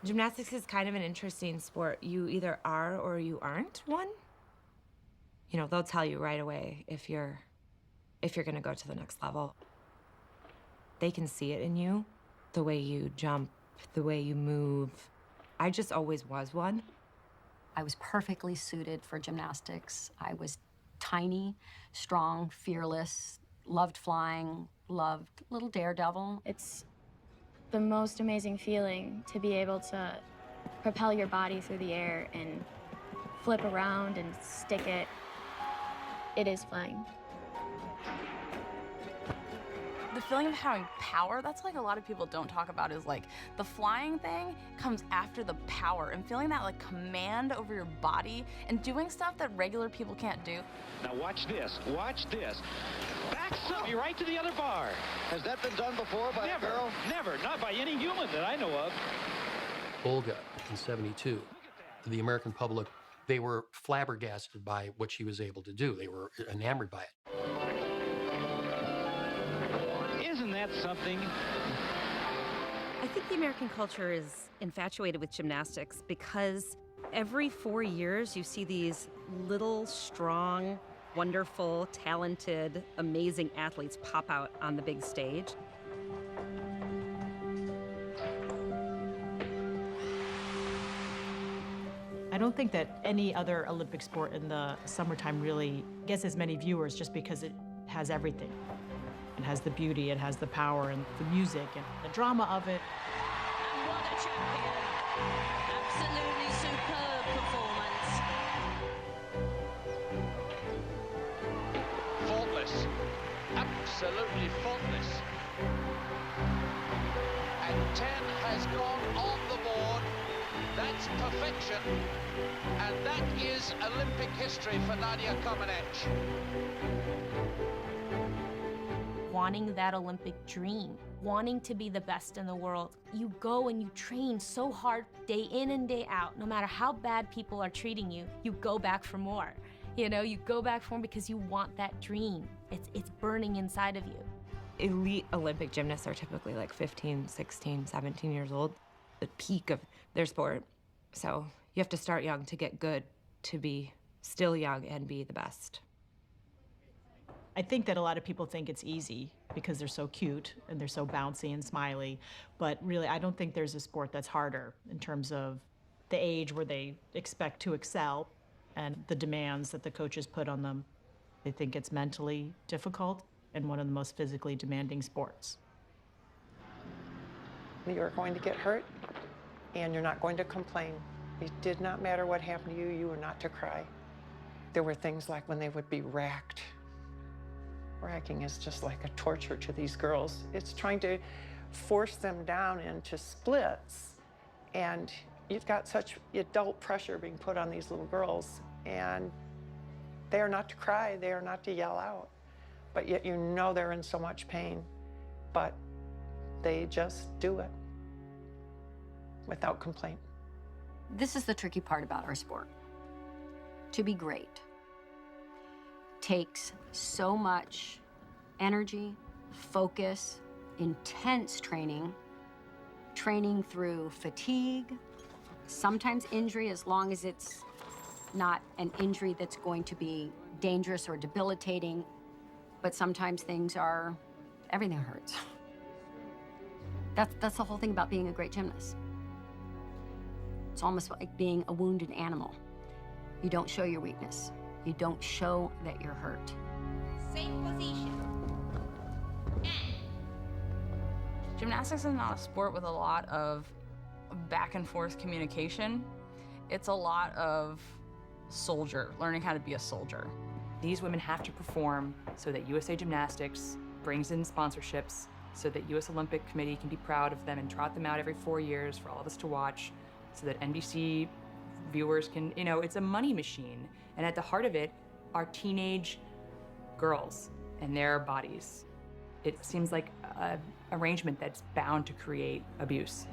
Gymnastics is kind of an interesting sport. You either are or you aren't one. You know, they'll tell you right away if you're gonna go to the next level. They can see it in you, the way you jump, the way you move. I just always was one. I was perfectly suited for gymnastics. I was tiny, strong, fearless, loved flying, loved little daredevil. It's the most amazing feeling to be able to propel your body through the air and flip around and stick it. It is flying. The feeling of having power, that's like a lot of people don't talk about, is like the flying thing comes after the power, and feeling that like command over your body and doing stuff that regular people can't do. Now watch this, watch this. Backs up, you're right to the other bar. Has that been done before by a girl? Never, not by any human that I know of. Olga in '72, the American public, they were flabbergasted by what she was able to do. They were enamored by it. Isn't that something? I think the American culture is infatuated with gymnastics because every 4 years you see these little, strong, wonderful, talented, amazing athletes pop out on the big stage. I don't think that any other Olympic sport in the summertime really gets as many viewers just because it has everything. It has the beauty, it has the power, and the music, and the drama of it. And what a champion. Absolutely superb performance. Faultless. Absolutely faultless. And 10 has gone on the board. That's perfection. And that is Olympic history for Nadia Comaneci. Wanting that Olympic dream, wanting to be the best in the world. You go and you train so hard day in and day out. No matter how bad people are treating you, you go back for more. You know, you go back for more because you want that dream. It's burning inside of you. Elite Olympic gymnasts are typically like 15, 16, 17 years old, the peak of their sport. So you have to start young to get good, to be still young and be the best. I think that a lot of people think it's easy because they're so cute and they're so bouncy and smiley, but really I don't think there's a sport that's harder in terms of the age where they expect to excel and the demands that the coaches put on them. They think it's mentally difficult and one of the most physically demanding sports. You're going to get hurt and you're not going to complain. It did not matter what happened to you, you were not to cry. There were things like when they would be racked. Racking is just like a torture to these girls. It's trying to force them down into splits. And you've got such adult pressure being put on these little girls. And they are not to cry, they are not to yell out. But yet you know they're in so much pain. But they just do it without complaint. This is the tricky part about our sport. To be great takes so much energy, focus, intense training through fatigue, sometimes injury, as long as it's not an injury that's going to be dangerous or debilitating, but sometimes everything hurts. That's the whole thing about being a great gymnast. It's almost like being a wounded animal. You don't show your weakness. You don't show that you're hurt. Same position. Gymnastics is not a sport with a lot of back and forth communication. It's a lot of learning how to be a soldier. These women have to perform so that USA Gymnastics brings in sponsorships, so that US Olympic Committee can be proud of them and trot them out every 4 years for all of us to watch, so that NBC viewers can, it's a money machine. And at the heart of it are teenage girls and their bodies. It seems like an arrangement that's bound to create abuse.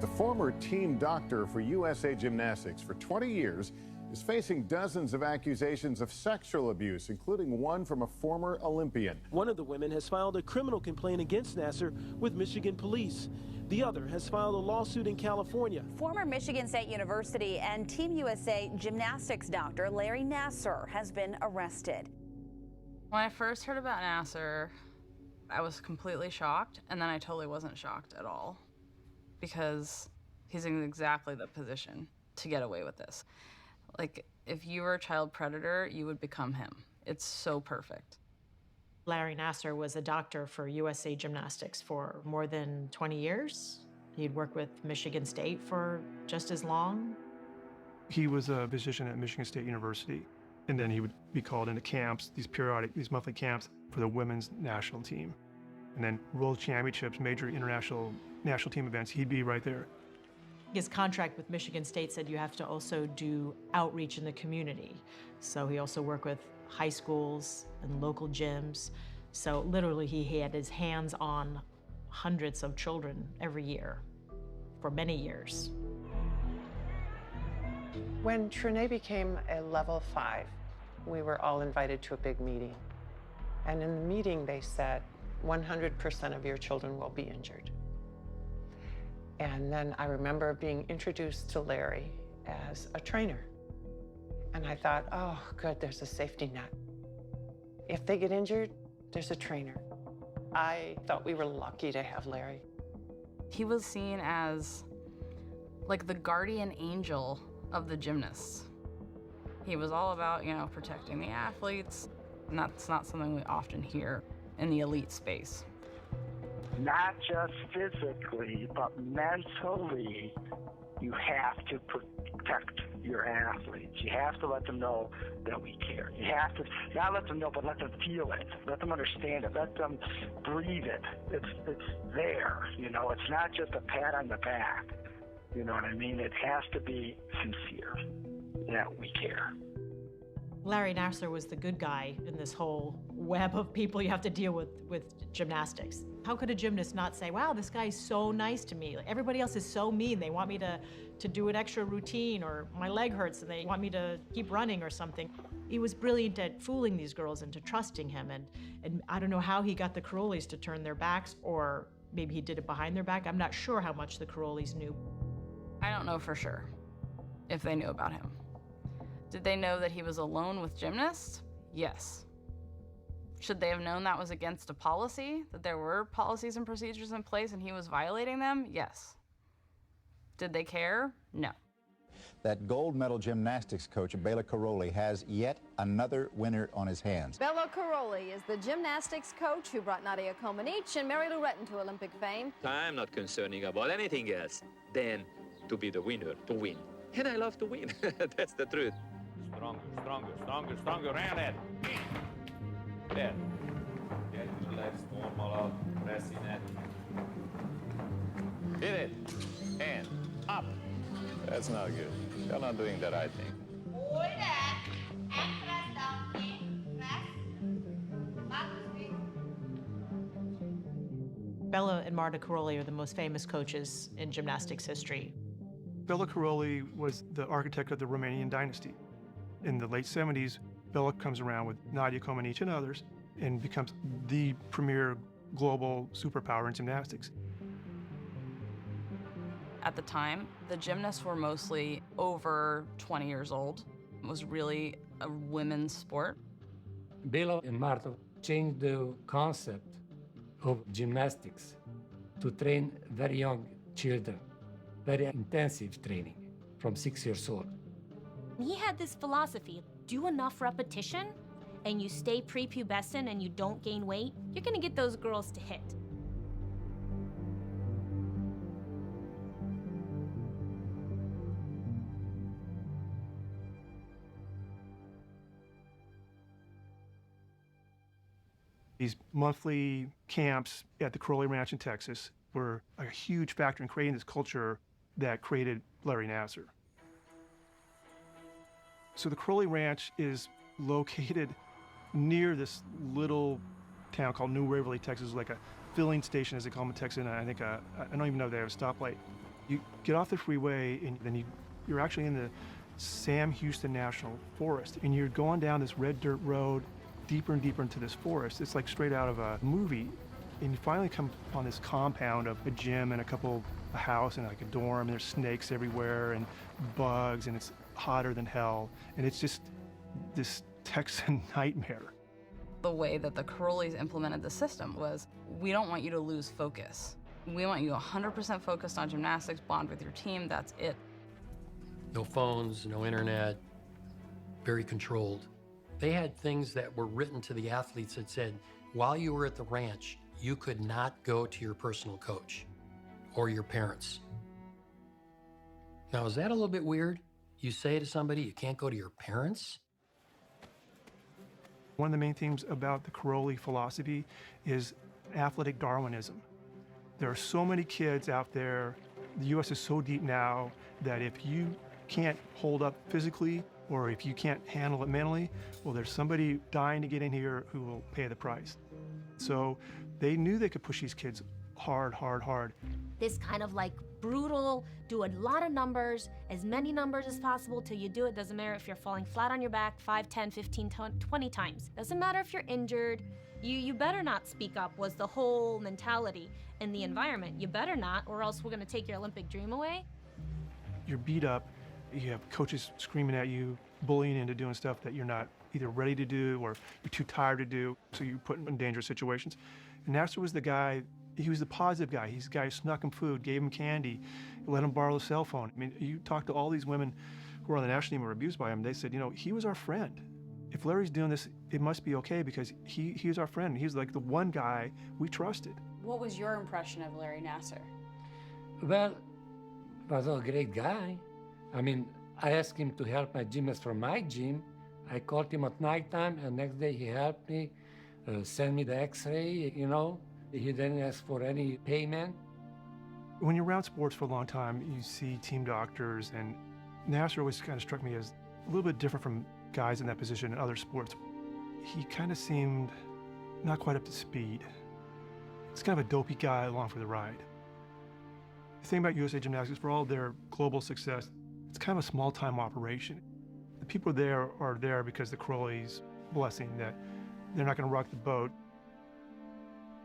The former team doctor for USA Gymnastics for 20 years is facing dozens of accusations of sexual abuse, including one from a former Olympian. One of the women has filed a criminal complaint against Nassar with Michigan police. The other has filed a lawsuit in California. Former Michigan State University and Team USA gymnastics doctor Larry Nassar has been arrested. When I first heard about Nassar, I was completely shocked, and then I totally wasn't shocked at all because he's in exactly the position to get away with this. Like, if you were a child predator, you would become him. It's so perfect. Larry Nassar was a doctor for USA Gymnastics for more than 20 years. He'd worked with Michigan State for just as long. He was a physician at Michigan State University, and then he would be called into camps, these monthly camps for the women's national team. And then world championships, major international national team events, he'd be right there. His contract with Michigan State said you have to also do outreach in the community. So he also worked with high schools and local gyms. So literally he had his hands on hundreds of children every year for many years. When Trinae became a level 5, we were all invited to a big meeting. And in the meeting they said, 100% of your children will be injured. And then I remember being introduced to Larry as a trainer. And I thought, oh, good, there's a safety net. If they get injured, there's a trainer. I thought we were lucky to have Larry. He was seen as like the guardian angel of the gymnasts. He was all about, protecting the athletes, and that's not something we often hear in the elite space. Not just physically, but mentally, you have to protect your athletes. You have to let them know that we care. You have to not let them know, but let them feel it. Let them understand it. Let them breathe it. It's there. It's not just a pat on the back. You know what I mean? It has to be sincere that we care. Larry Nassar was the good guy in this whole web of people you have to deal with gymnastics. How could a gymnast not say, wow, this guy's so nice to me? Like, everybody else is so mean. They want me to do an extra routine, or my leg hurts and they want me to keep running or something. He was brilliant at fooling these girls into trusting him. And I don't know how he got the Carolis to turn their backs, or maybe he did it behind their back. I'm not sure how much the Carolis knew. I don't know for sure if they knew about him. Did they know that he was alone with gymnasts? Yes. Should they have known that was against a policy, that there were policies and procedures in place and he was violating them? Yes. Did they care? No. That gold medal gymnastics coach, Bela Karolyi, has yet another winner on his hands. Bela Karolyi is the gymnastics coach who brought Nadia Comaneci and Mary Lou Retton to Olympic fame. I'm not concerning about anything else than to be the winner, to win. And I love to win. That's the truth. Stronger, stronger, stronger, stronger, round it. There. Get to the legs, normal out, pressing it. Hit it. And up. That's not good. You're not doing the right thing. Hold that and press down in. Press. Back to speed. Bela and Marta Karolyi are the most famous coaches in gymnastics history. Bela Karolyi was the architect of the Romanian dynasty. In the late 70s, Bela comes around with Nadia Comaneci and others and becomes the premier global superpower in gymnastics. At the time, the gymnasts were mostly over 20 years old. It was really a women's sport. Bela and Marta changed the concept of gymnastics to train very young children, very intensive training from 6 years old. He had this philosophy, do enough repetition and you stay prepubescent and you don't gain weight, you're gonna get those girls to hit. These monthly camps at the Karolyi Ranch in Texas were a huge factor in creating this culture that created Larry Nassar. So the Karolyi Ranch is located near this little town called New Waverly, Texas, like a filling station, as they call them in Texas, and I think I don't even know if they have a stoplight. You get off the freeway, and then you're actually in the Sam Houston National Forest, and you're going down this red dirt road deeper and deeper into this forest. It's like straight out of a movie. And you finally come on this compound of a gym and a house and like a dorm, and there's snakes everywhere and bugs, and it's hotter than hell. And it's just this Texan nightmare. The way that the Carolis implemented the system was, we don't want you to lose focus. We want you 100% focused on gymnastics, bond with your team, that's it. No phones, no internet, very controlled. They had things that were written to the athletes that said, while you were at the ranch, you could not go to your personal coach or your parents. Now, is that a little bit weird? You say to somebody, you can't go to your parents? One of the main themes about the Caroli philosophy is athletic Darwinism. There are so many kids out there. The U.S. is so deep now that if you can't hold up physically or if you can't handle it mentally, well, there's somebody dying to get in here who will pay the price. So they knew they could push these kids hard, hard, hard. This kind of like brutal, do a lot of numbers, as many numbers as possible till you do it. Doesn't matter if you're falling flat on your back 5, 10, 15, 20 times. Doesn't matter if you're injured. You better not speak up was the whole mentality in the environment. You better not, or else we're gonna take your Olympic dream away. You're beat up, you have coaches screaming at you, bullying into doing stuff that you're not either ready to do or you're too tired to do, so you're put in dangerous situations. And Nasser was the guy, he was the positive guy. He's the guy who snuck him food, gave him candy, let him borrow a cell phone. I mean, you talk to all these women who were on the national team who were abused by him, they said, you know, he was our friend. If Larry's doing this, it must be okay because he was our friend. He was like the one guy we trusted. What was your impression of Larry Nasser? Well, he was a great guy. I mean, I asked him to help my gymnast from my gym. I called him at nighttime, and next day he helped me, send me the x-ray, you know. He didn't ask for any payment. When you're around sports for a long time, you see team doctors, and Nasser always kind of struck me as a little bit different from guys in that position in other sports. He kind of seemed not quite up to speed. It's kind of a dopey guy along for the ride. The thing about USA Gymnastics, for all their global success, it's kind of a small-time operation. The people there are there because the Carolis' blessing that they're not going to rock the boat.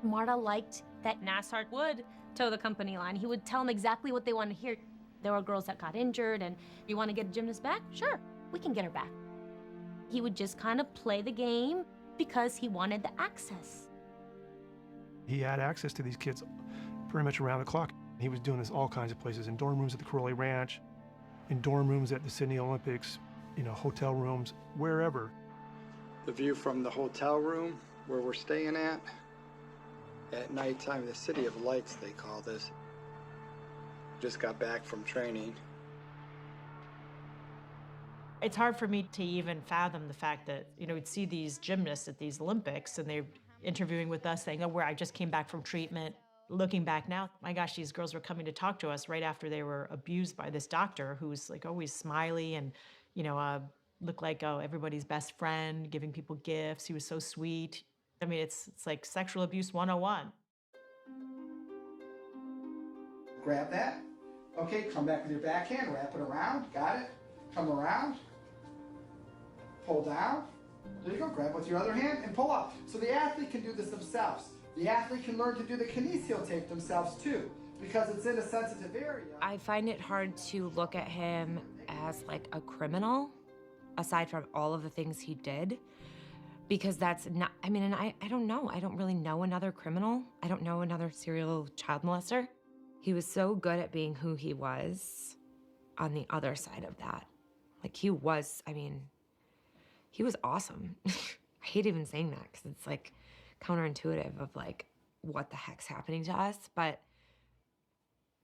Marta liked that Nasser would toe the company line. He would tell them exactly what they wanted to hear. There were girls that got injured, and you want to get a gymnast back? Sure, we can get her back. He would just kind of play the game because he wanted the access. He had access to these kids pretty much around the clock. He was doing this all kinds of places, in dorm rooms at the Caroli Ranch, in dorm rooms at the Sydney Olympics, you know, hotel rooms, wherever. The view from the hotel room where we're staying at nighttime, the City of Lights, they call this. Just got back from training. It's hard for me to even fathom the fact that, you know, we'd see these gymnasts at these Olympics and they're interviewing with us saying, oh, where I just came back from treatment. Looking back now, my gosh, these girls were coming to talk to us right after they were abused by this doctor who was like always smiley and, you know, looked like, oh, everybody's best friend, giving people gifts. He was so sweet. I mean, it's like sexual abuse 101. Grab that. Okay, come back with your backhand, wrap it around, got it? Come around, pull down. There you go, grab with your other hand and pull up. So the athlete can do this themselves. The athlete can learn to do the kinesio tape themselves too, because it's in a sensitive area. I find it hard to look at him as like a criminal, aside from all of the things he did, because that's not, I mean, and I don't know. I don't really know another criminal. I don't know another serial child molester. He was so good at being who he was on the other side of that. Like he was, I mean, he was awesome. I hate even saying that because it's like counterintuitive of like, what the heck's happening to us? But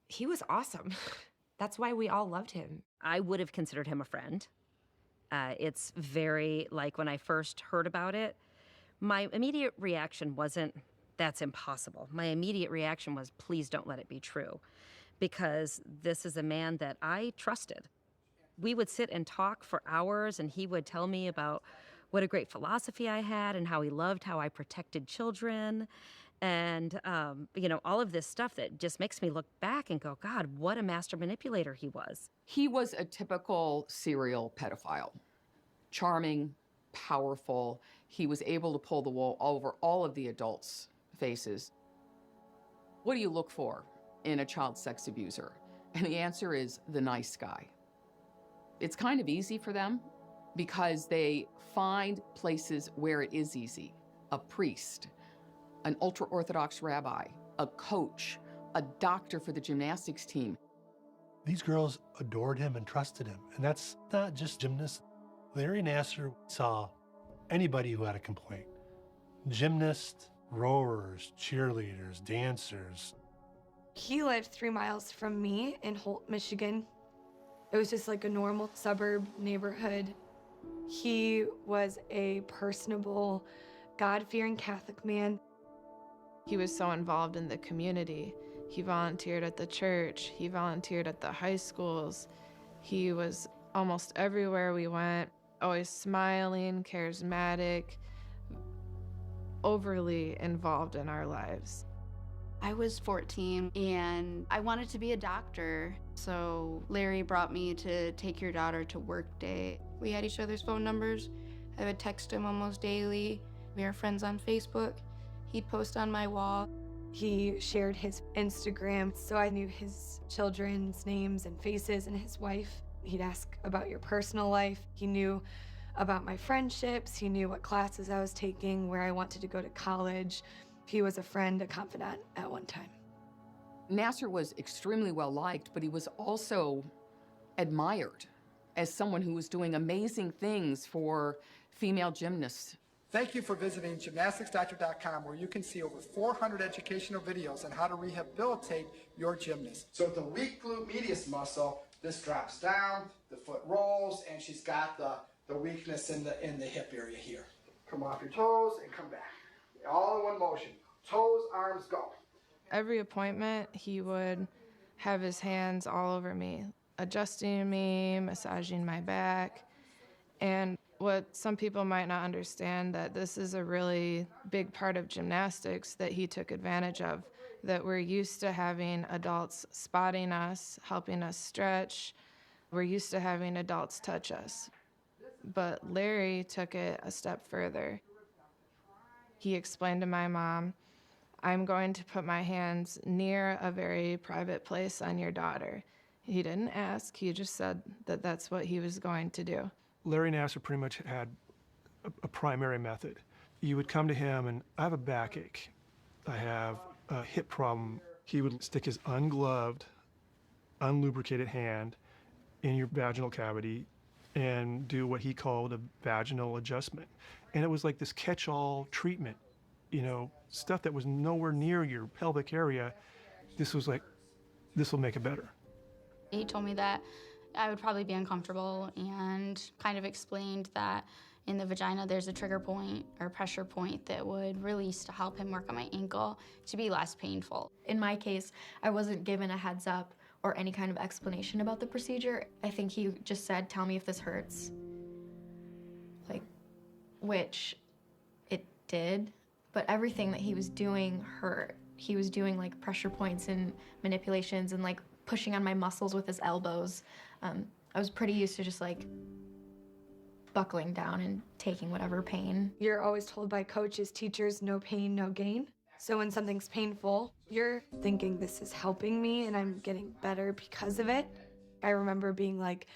he was awesome. That's why we all loved him. I would have considered him a friend. It's very, like when I first heard about it, my immediate reaction wasn't, that's impossible. My immediate reaction was, please don't let it be true. Because this is a man that I trusted. We would sit and talk for hours and he would tell me about what a great philosophy I had and how he loved how I protected children. And, you know, all of this stuff that just makes me look back and go, God, what a master manipulator he was. He was a typical serial pedophile. Charming, powerful. He was able to pull the wool over all of the adults' faces. What do you look for in a child sex abuser? And the answer is the nice guy. It's kind of easy for them because they find places where it is easy. A priest, an ultra-Orthodox rabbi, a coach, a doctor for the gymnastics team. These girls adored him and trusted him. And that's not just gymnasts. Larry Nassar saw anybody who had a complaint. Gymnasts, rowers, cheerleaders, dancers. He lived 3 miles from me in Holt, Michigan. It was just like a normal suburb neighborhood. He was a personable, God-fearing Catholic man. He was so involved in the community. He volunteered at the church. He volunteered at the high schools. He was almost everywhere we went, always smiling, charismatic, overly involved in our lives. I was 14 and I wanted to be a doctor. So Larry brought me to take your daughter to work day. We had each other's phone numbers. I would text him almost daily. We are friends on Facebook. He'd post on my wall. He shared his Instagram, so I knew his children's names and faces and his wife. He'd ask about your personal life. He knew about my friendships. He knew what classes I was taking, where I wanted to go to college. He was a friend, a confidant at one time. Nassar was extremely well liked, but he was also admired as someone who was doing amazing things for female gymnasts. Thank you for visiting gymnasticsdoctor.com, where you can see over 400 educational videos on how to rehabilitate your gymnast. So the weak glute medius muscle, this drops down, the foot rolls, and she's got the weakness in the hip area here. Come off your toes and come back. All in one motion. Toes, arms, go. Every appointment, he would have his hands all over me, adjusting me, massaging my back. And what some people might not understand, that this is a really big part of gymnastics that he took advantage of, that we're used to having adults spotting us, helping us stretch. We're used to having adults touch us. But Larry took it a step further. He explained to my mom, I'm going to put my hands near a very private place on your daughter. He didn't ask, he just said that that's what he was going to do. Larry Nassar pretty much had a primary method. You would come to him and I have a backache. I have a hip problem. He would stick his ungloved, unlubricated hand in your vaginal cavity and do what he called a vaginal adjustment. And it was like this catch-all treatment, you know, stuff that was nowhere near your pelvic area. This was like, this will make it better. He told me that I would probably be uncomfortable and kind of explained that in the vagina there's a trigger point or pressure point that would release to help him work on my ankle to be less painful. In my case, I wasn't given a heads up or any kind of explanation about the procedure. I think he just said, tell me if this hurts. Like, which it did, but everything that he was doing hurt. He was doing like pressure points and manipulations and like pushing on my muscles with his elbows. I was pretty used to just like buckling down and taking whatever pain. You're always told by coaches, teachers, no pain, no gain. So when something's painful, you're thinking this is helping me and I'm getting better because of it. I remember being like,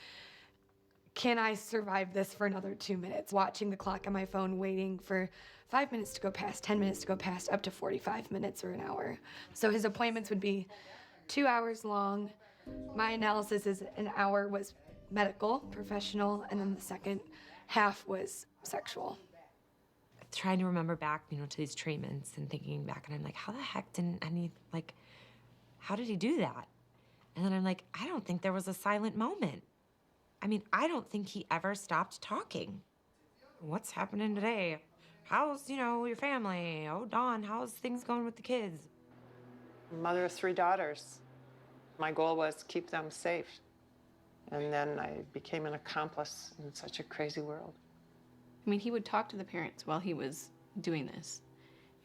can I survive this for another 2 minutes? Watching the clock on my phone, waiting for 5 minutes to go past, 10 minutes to go past, up to 45 minutes or an hour. So his appointments would be 2 hours long. My analysis is an hour was medical, professional, and then the second half was sexual. Trying to remember back, to these treatments and thinking back, and I'm like, how the heck didn't how did he do that? And then I'm like, I don't think there was a silent moment. I mean, I don't think he ever stopped talking. What's happening today? How's, your family? Oh, Dawn, how's things going with the kids? Mother of 3 daughters. My goal was to keep them safe. And then I became an accomplice in such a crazy world. I mean, he would talk to the parents while he was doing this.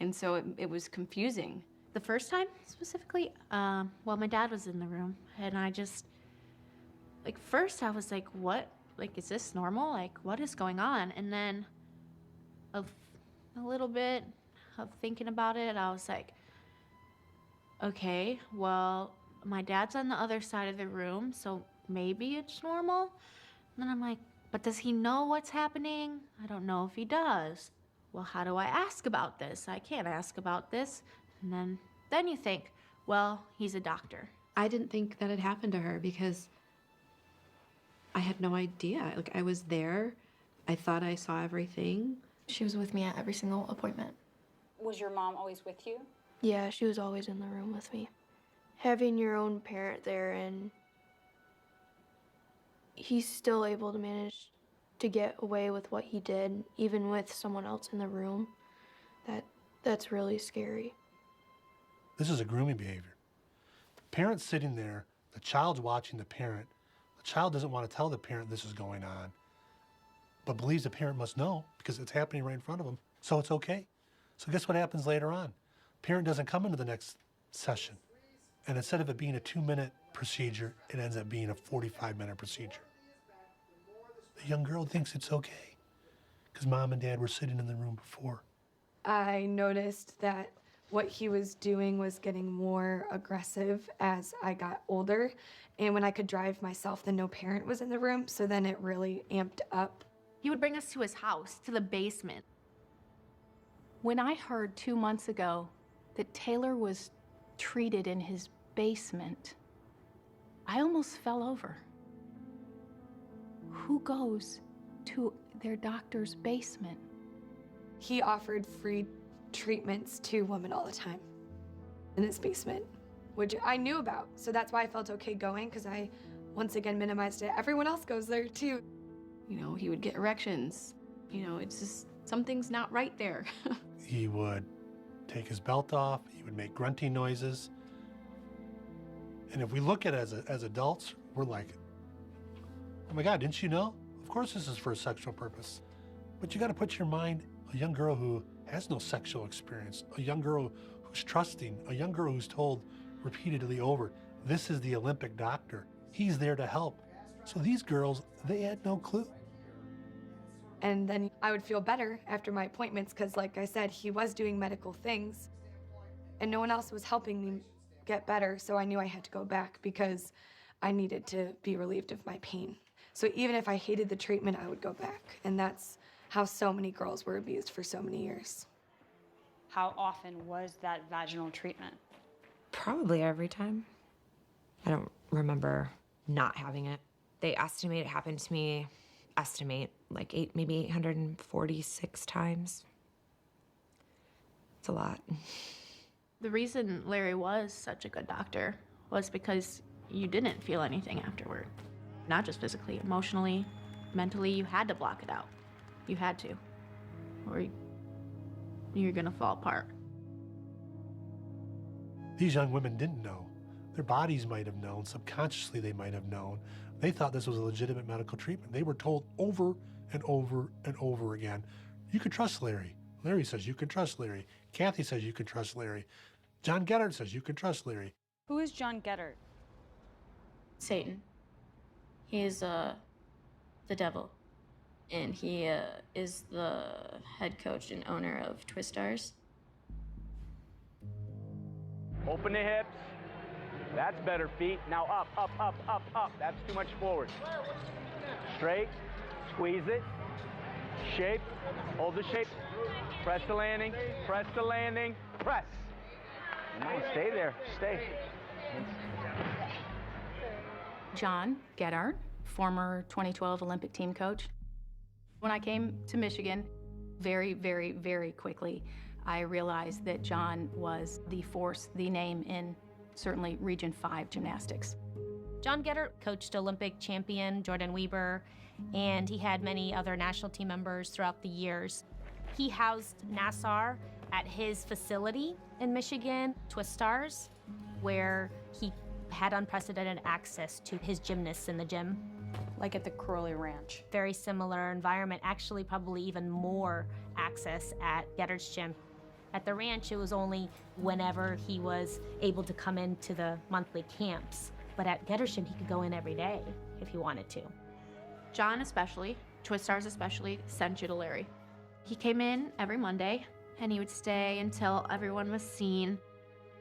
And so it was confusing. The first time specifically, well, my dad was in the room and I just, first I was like, what? Is this normal? What is going on? And then a little bit of thinking about it, I was like, okay, well, my dad's on the other side of the room, so maybe it's normal. And then I'm like, but does he know what's happening? I don't know if he does. Well, how do I ask about this? I can't ask about this. And then you think, well, he's a doctor. I didn't think that had happened to her because I had no idea. Like, I was there. I thought I saw everything. She was with me at every single appointment. Was your mom always with you? Yeah, she was always in the room with me. Having your own parent there, and he's still able to manage to get away with what he did, even with someone else in the room, that's really scary. This is a grooming behavior. The parent's sitting there, the child's watching the parent. The child doesn't want to tell the parent this is going on, but believes the parent must know because it's happening right in front of them, so it's okay. So guess what happens later on? Parent doesn't come into the next session, and instead of it being a 2-minute procedure, it ends up being a 45-minute procedure. The young girl thinks it's okay because mom and dad were sitting in the room before. I noticed that what he was doing was getting more aggressive as I got older. And when I could drive myself, then no parent was in the room, so then it really amped up. He would bring us to his house, to the basement. When I heard 2 months ago that Taylor was treated in his basement, I almost fell over. Who goes to their doctor's basement? He offered free treatments to women all the time in his basement, which I knew about. So that's why I felt okay going, because I, once again, minimized it. Everyone else goes there too. You know, he would get erections. You know, it's just, something's not right there. He would take his belt off, he would make grunting noises. And if we look at it as adults, we're like, oh my God, didn't you know? Of course this is for a sexual purpose. But you gotta put your mind, a young girl who has no sexual experience, a young girl who's trusting, a young girl who's told repeatedly over, this is the Olympic doctor. He's there to help. So these girls, they had no clue. And then I would feel better after my appointments because, like I said, he was doing medical things and no one else was helping me get better. So I knew I had to go back because I needed to be relieved of my pain. So even if I hated the treatment, I would go back. And that's how so many girls were abused for so many years. How often was that vaginal treatment? Probably every time. I don't remember not having it. They estimate it happened to me, like maybe 846 times. It's a lot. The reason Larry was such a good doctor was because you didn't feel anything afterward. Not just physically, emotionally, mentally, you had to block it out. You had to, or you're gonna fall apart. These young women didn't know. Their bodies might have known, subconsciously they might have known. They thought this was a legitimate medical treatment. They were told over and over and over again, you can trust Larry. Larry says you can trust Larry. Kathy says you can trust Larry. John Geddard says you can trust Larry. Who is John Geddard? Satan. He is the devil. And he is the head coach and owner of Twistars. Open the hips. That's better, feet. Now up, up, up, up, up. That's too much forward. Straight. Squeeze it. Shape. Hold the shape. Press the landing. Press the landing. Press. Nice. Stay there. Stay. John Geddard, former 2012 Olympic team coach. When I came to Michigan, very, very, very quickly, I realized that John was the force, the name in certainly Region 5 gymnastics. John Geddard coached Olympic champion Jordan Weber, and he had many other national team members throughout the years. He housed Nassar at his facility in Michigan, Twistars, where he had unprecedented access to his gymnasts in the gym. Like at the Crowley Ranch. Very similar environment, actually probably even more access at Geddard's gym. At the ranch, it was only whenever he was able to come into the monthly camps. But at Geddard's gym, he could go in every day if he wanted to. John especially, Twistars especially, sent you to Larry. He came in every Monday, and he would stay until everyone was seen.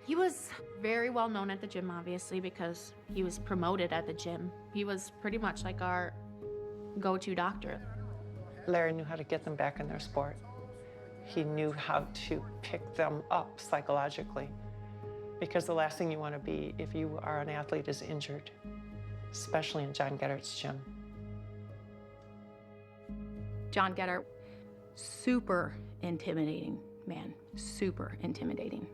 He was very well known at the gym, obviously, because he was promoted at the gym. He was pretty much like our go-to doctor. Larry knew how to get them back in their sport. He knew how to pick them up psychologically, because the last thing you want to be if you are an athlete is injured, especially in John Gettert's gym. John Gettert, super intimidating man, super intimidating.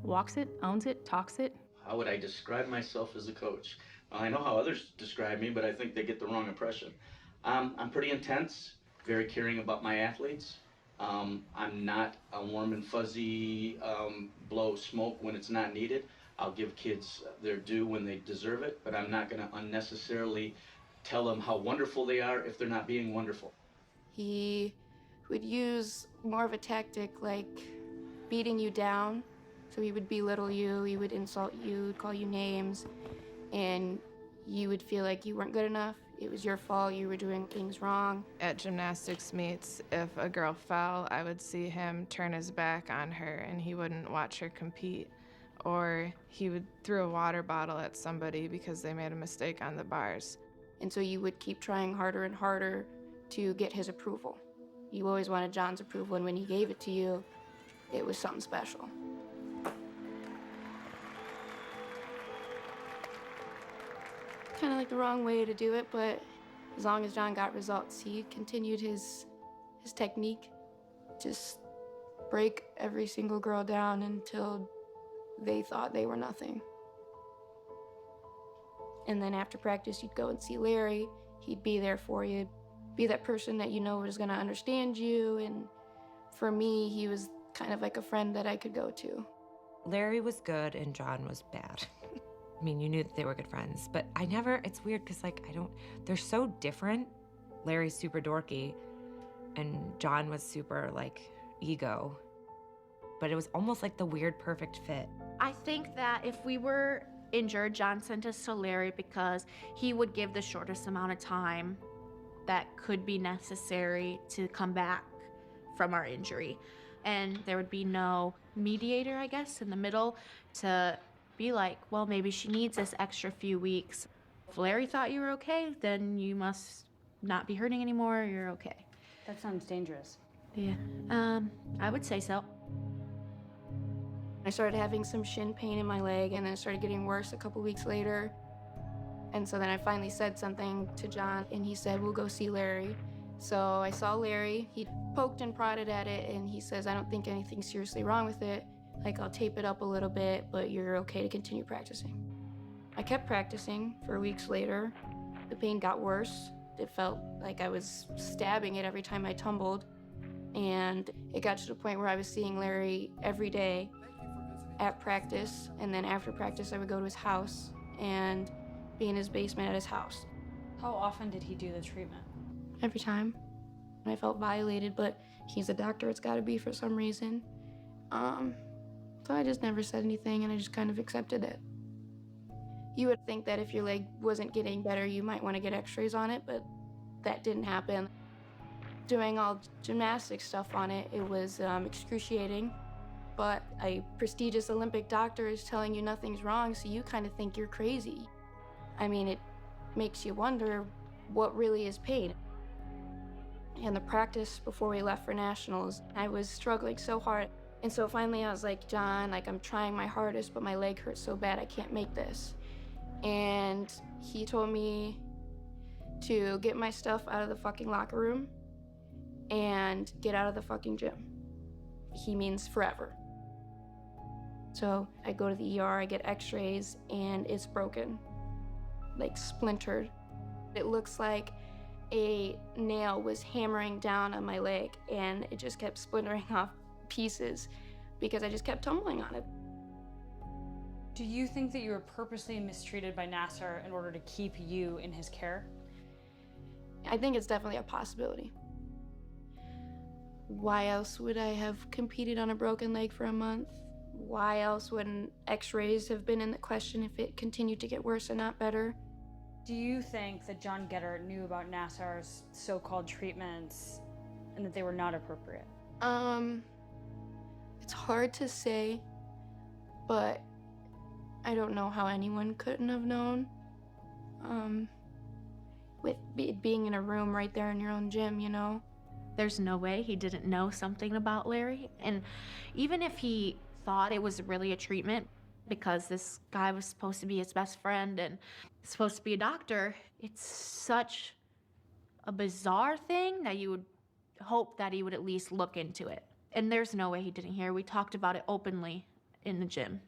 Walks it, owns it, talks it. How would I describe myself as a coach? Well, I know how others describe me, but I think they get the wrong impression. I'm pretty intense, very caring about my athletes. I'm not a warm and fuzzy, blow smoke when it's not needed. I'll give kids their due when they deserve it, but I'm not going to unnecessarily tell them how wonderful they are if they're not being wonderful. He would use more of a tactic like beating you down. So he would belittle you, he would insult you, call you names, and you would feel like you weren't good enough. It was your fault, you were doing things wrong. At gymnastics meets, if a girl fell, I would see him turn his back on her and he wouldn't watch her compete. Or he would throw a water bottle at somebody because they made a mistake on the bars. And so you would keep trying harder and harder to get his approval. You always wanted John's approval, and when he gave it to you, it was something special. Kind of like the wrong way to do it, but as long as John got results, he continued his technique. Just break every single girl down until they thought they were nothing. And then after practice, you'd go and see Larry. He'd be there for you, be that person that you know was gonna understand you. And for me, he was kind of like a friend that I could go to. Larry was good and John was bad. I mean, you knew that they were good friends, but it's weird because they're so different. Larry's super dorky and John was super ego, but it was almost like the weird perfect fit. I think that if we were injured, John sent us to Larry because he would give the shortest amount of time that could be necessary to come back from our injury. And there would be no mediator, I guess, in the middle to be like, well, maybe she needs this extra few weeks. If Larry thought you were okay, then you must not be hurting anymore, you're okay. That sounds dangerous. Yeah, I would say so. I started having some shin pain in my leg, and then it started getting worse a couple weeks later. And so then I finally said something to John, and he said, we'll go see Larry. So I saw Larry. He poked and prodded at it, and he says, I don't think anything's seriously wrong with it. I'll tape it up a little bit, but you're okay to continue practicing. I kept practicing for weeks later. The pain got worse. It felt like I was stabbing it every time I tumbled. And it got to the point where I was seeing Larry every day at practice, and then after practice I would go to his house and be in his basement at his house. How often did he do the treatment? Every time. I felt violated, but he's a doctor, it's gotta be for some reason. So I just never said anything, and I just kind of accepted it. You would think that if your leg wasn't getting better, you might want to get x-rays on it, but that didn't happen. Doing all gymnastics stuff on it, it was excruciating. But a prestigious Olympic doctor is telling you nothing's wrong, so you kind of think you're crazy. I mean, it makes you wonder what really is pain. In the practice before we left for nationals, I was struggling so hard. And so finally I was like, John, I'm trying my hardest, but my leg hurts so bad I can't make this. And he told me to get my stuff out of the fucking locker room and get out of the fucking gym. He means forever. So I go to the ER, I get x-rays, and it's broken, splintered. It looks like a nail was hammering down on my leg, and it just kept splintering off pieces because I just kept tumbling on it. Do you think that you were purposely mistreated by Nasser in order to keep you in his care? I think it's definitely a possibility. Why else would I have competed on a broken leg for a month? Why else wouldn't x-rays have been in the question if it continued to get worse and not better? Do you think that John Gettert knew about Nassar's so-called treatments and that they were not appropriate? It's hard to say, but I don't know how anyone couldn't have known. With being in a room right there in your own gym, you know? There's no way he didn't know something about Larry. And even if he thought it was really a treatment because this guy was supposed to be his best friend and supposed to be a doctor, it's such a bizarre thing that you would hope that he would at least look into it. And there's no way he didn't hear. We talked about it openly in the gym.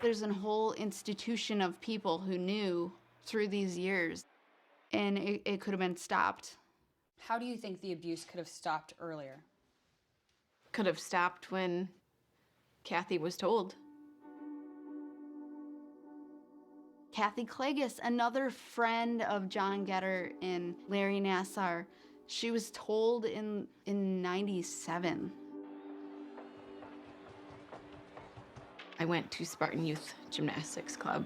There's a whole institution of people who knew through these years, and it could have been stopped. How do you think the abuse could have stopped earlier? Could have stopped when Kathy was told. Kathy Klages, another friend of John Getter and Larry Nassar, she was told in 97. I went to Spartan Youth Gymnastics Club,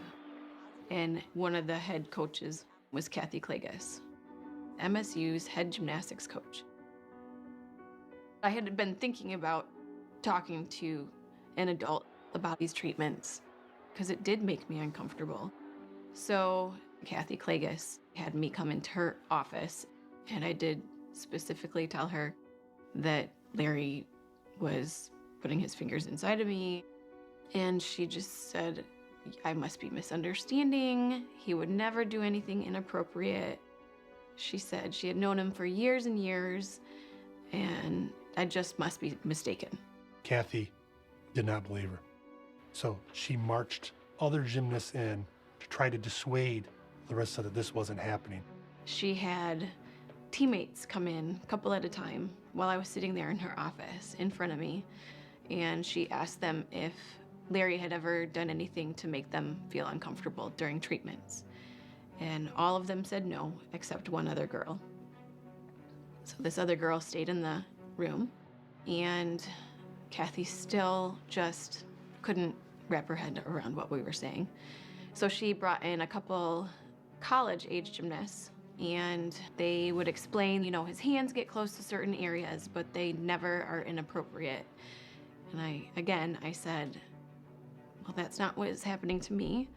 and one of the head coaches was Kathy Klages, MSU's head gymnastics coach. I had been thinking about talking to an adult about these treatments because it did make me uncomfortable. So Kathy Klages had me come into her office, and I did specifically tell her that Larry was putting his fingers inside of me. And she just said, I must be misunderstanding. He would never do anything inappropriate. She said she had known him for years and years, and I just must be mistaken. Kathy did not believe her. So she marched other gymnasts in to try to dissuade Larissa that this wasn't happening. She had teammates come in a couple at a time while I was sitting there in her office in front of me, and she asked them if Larry had ever done anything to make them feel uncomfortable during treatments. And all of them said no, except one other girl. So this other girl stayed in the room, and Kathy still just couldn't wrap her head around what we were saying. So she brought in a couple college-age gymnasts, and they would explain, you know, his hands get close to certain areas, but they never are inappropriate. And I said, well, that's not what is happening to me.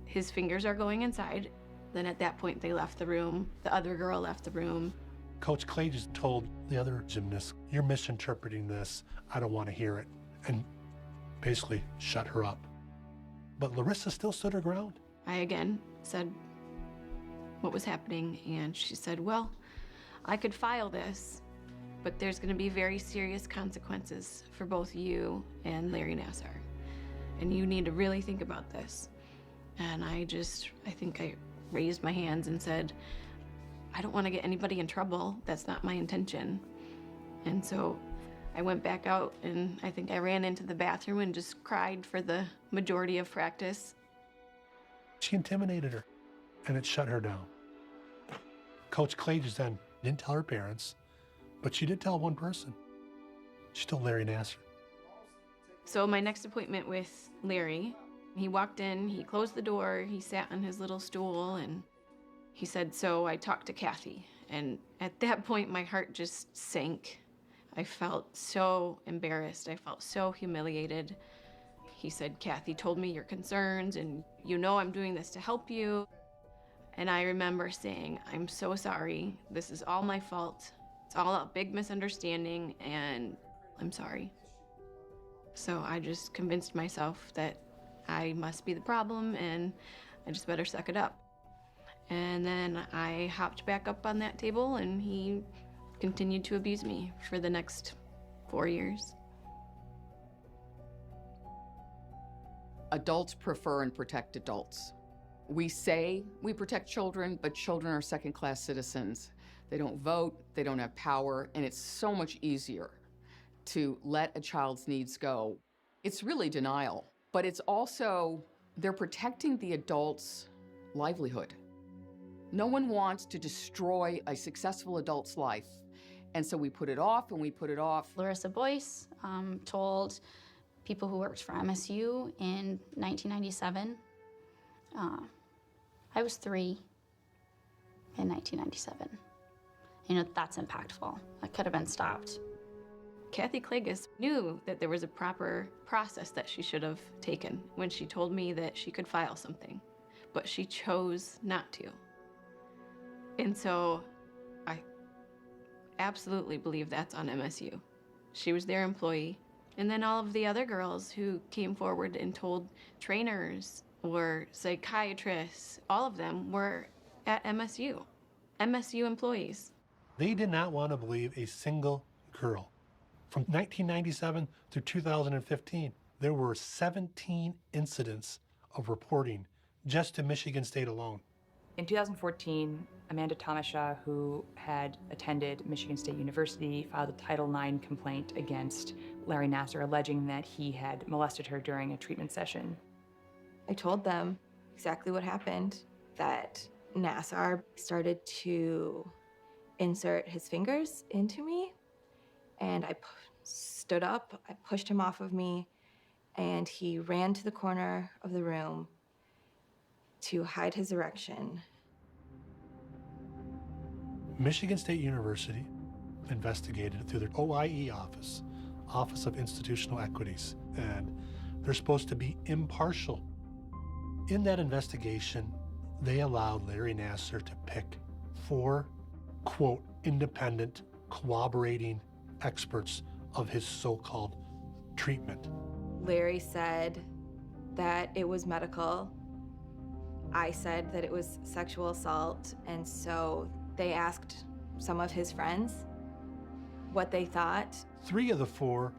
His fingers are going inside. Then at that point, they left the room. The other girl left the room. Coach Klages told the other gymnast, you're misinterpreting this. I don't want to hear it. And basically shut her up. But Larissa still stood her ground. I again said what was happening, and she said, well, I could file this, but there's going to be very serious consequences for both you and Larry Nassar. And you need to really think about this. And I think I raised my hands and said, I don't want to get anybody in trouble. That's not my intention. And so I went back out, and I think I ran into the bathroom and just cried for the majority of practice. She intimidated her, and it shut her down. Coach Klages then didn't tell her parents, but she did tell one person. She told Larry Nassar. So my next appointment with Larry, he walked in, he closed the door, he sat on his little stool, and he said, so I talked to Kathy. And at that point, my heart just sank. I felt so embarrassed. I felt so humiliated. He said, Kathy told me your concerns, and you know I'm doing this to help you. And I remember saying, I'm so sorry. This is all my fault. It's all a big misunderstanding, and I'm sorry. So I just convinced myself that I must be the problem, and I just better suck it up. And then I hopped back up on that table, and he continued to abuse me for the next 4 years. Adults prefer and protect adults. We say we protect children, but children are second-class citizens. They don't vote, they don't have power, and it's so much easier to let a child's needs go. It's really denial, but it's also, they're protecting the adult's livelihood. No one wants to destroy a successful adult's life, and so we put it off and we put it off. Larissa Boyce told people who worked for MSU in 1997. I was 3 in 1997. You know, that's impactful. That could have been stopped. Kathy Klages knew that there was a proper process that she should have taken when she told me that she could file something, but she chose not to. And so I absolutely believe that's on MSU. She was their employee. And then all of the other girls who came forward and told trainers or psychiatrists, all of them were at MSU employees. They did not want to believe a single girl. From 1997 through 2015, there were 17 incidents of reporting just to Michigan State alone. In 2014, Amanda Thomashaw, who had attended Michigan State University, filed a Title IX complaint against Larry Nassar, alleging that he had molested her during a treatment session. I told them exactly what happened, that Nassar started to insert his fingers into me, and I stood up, I pushed him off of me, and he ran to the corner of the room to hide his erection. Michigan State University investigated through their OIE office, Office of Institutional Equities, and they're supposed to be impartial. In that investigation, they allowed Larry Nassar to pick 4, quote, independent, corroborating experts of his so-called treatment. Larry said that it was medical. I said that it was sexual assault, and so they asked some of his friends what they thought. 3 of the 4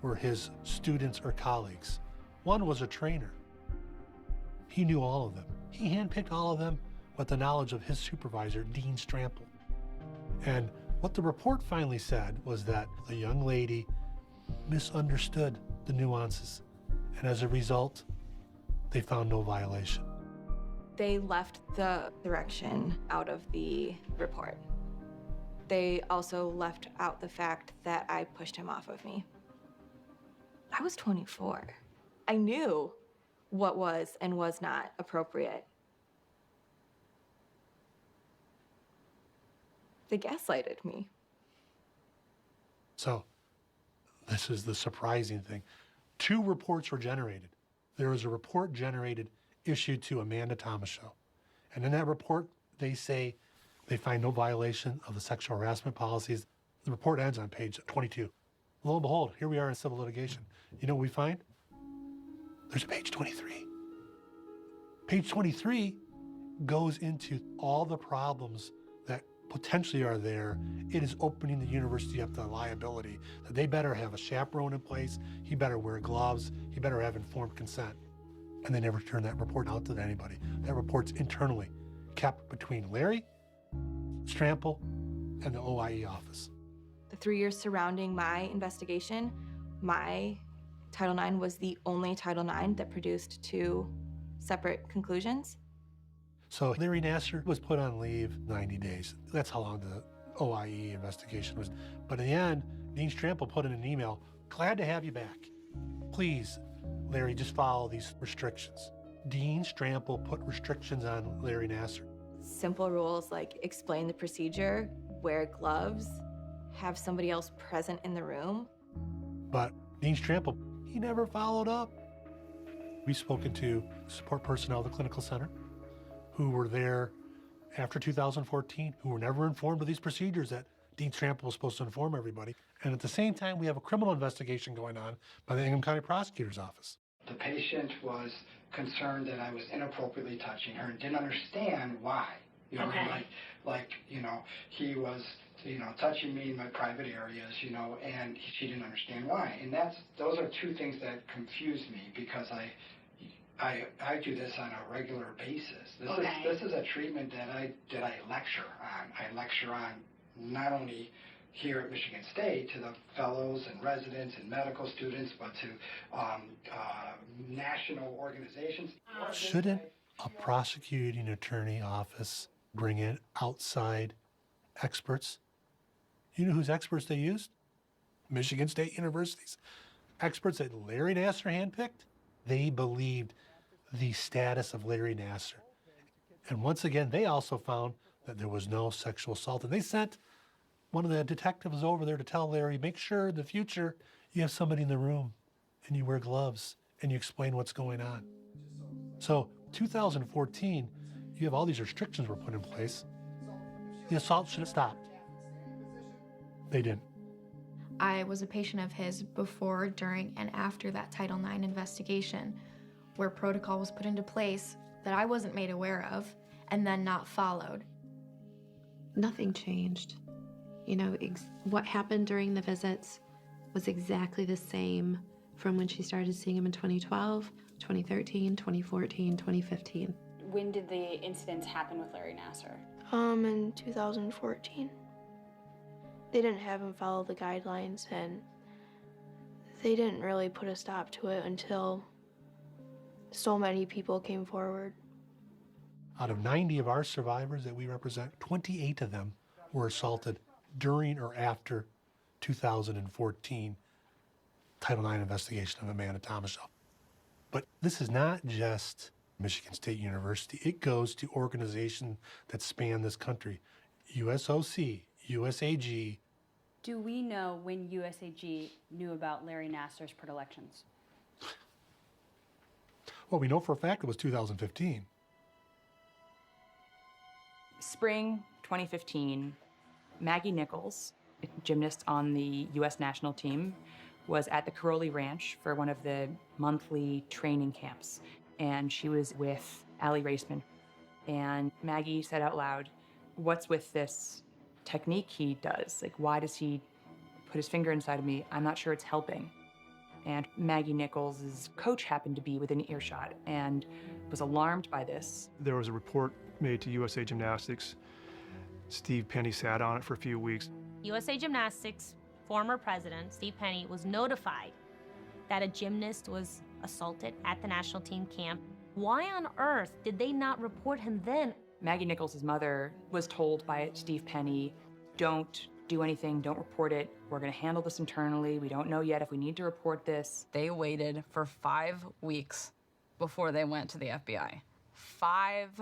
were his students or colleagues. 1 was a trainer. He knew all of them. He handpicked all of them with the knowledge of his supervisor, Dean Strample. And what the report finally said was that the young lady misunderstood the nuances, and as a result, they found no violation. They left the erection out of the report. They also left out the fact that I pushed him off of me. I was 24. I knew what was and was not appropriate. They gaslighted me. So, this is the surprising thing. 2 reports were generated. There was a report generated issued to Amanda Thomashaw. And in that report, they say they find no violation of the sexual harassment policies. The report ends on page 22. Lo and behold, here we are in civil litigation. You know what we find? There's a page 23. Page 23 goes into all the problems that potentially are there. It is opening the university up to liability, that they better have a chaperone in place, he better wear gloves, he better have informed consent. And they never turn that report out to anybody. That report's internally kept between Larry, Strample, and the OIE office. The 3 years surrounding my investigation, my Title IX was the only Title IX that produced 2 separate conclusions. So Larry Nassar was put on leave 90 days. That's how long the OIE investigation was. But in the end, Dean Strample put in an email, glad to have you back. Please, Larry, just follow these restrictions. Dean Strample put restrictions on Larry Nassar. Simple rules like explain the procedure, wear gloves, have somebody else present in the room. But Dean Strample, he never followed up. We've spoken to support personnel at the clinical center who were there after 2014, who were never informed of these procedures that Dean Strample was supposed to inform everybody. And at the same time, we have a criminal investigation going on by the Ingham County Prosecutor's Office. The patient was concerned that I was inappropriately touching her and didn't understand why. You know, Okay. He was, touching me in my private areas, and she didn't understand why. And those are 2 things that confuse me because I do this on a regular basis. This is a treatment that I lecture on. I lecture on not only here at Michigan State to the fellows and residents and medical students, but to national organizations. Shouldn't a prosecuting attorney office bring in outside experts? You know whose experts they used? Michigan State University's experts that Larry Nassar handpicked. They believed the status of Larry Nassar. And once again, they also found that there was no sexual assault. And they sent one of the detectives over there to tell Larry, make sure in the future you have somebody in the room and you wear gloves and you explain what's going on. So 2014, you have all these restrictions were put in place. The assault should have stopped. They didn't. I was a patient of his before, during, and after that Title IX investigation, where protocol was put into place that I wasn't made aware of and then not followed. Nothing changed. You know, what happened during the visits was exactly the same from when she started seeing him in 2012, 2013, 2014, 2015. When did the incidents happen with Larry Nassar? In 2014. They didn't have him follow the guidelines, and they didn't really put a stop to it until so many people came forward. Out of 90 of our survivors that we represent, 28 of them were assaulted during or after 2014 Title IX investigation of Amanda Tomashow. But this is not just Michigan State University. It goes to organizations that span this country. USOC, USAG. Do we know when USAG knew about Larry Nassar's predilections? Well, we know for a fact it was 2015. Spring 2015, Maggie Nichols, a gymnast on the U.S. national team, was at the Caroli Ranch for one of the monthly training camps. And she was with Allie Raceman. And Maggie said out loud, "What's with this technique he does? Like, why does he put his finger inside of me? I'm not sure it's helping." And Maggie Nichols' coach happened to be within earshot and was alarmed by this. There was a report made to USA Gymnastics. Steve Penny sat on it for a few weeks. USA Gymnastics former president, Steve Penny, was notified that a gymnast was assaulted at the national team camp. Why on earth did they not report him then? Maggie Nichols' mother was told by Steve Penny, "Don't do anything, don't report it. We're gonna handle this internally. We don't know yet if we need to report this." They waited for 5 weeks before they went to the FBI. 5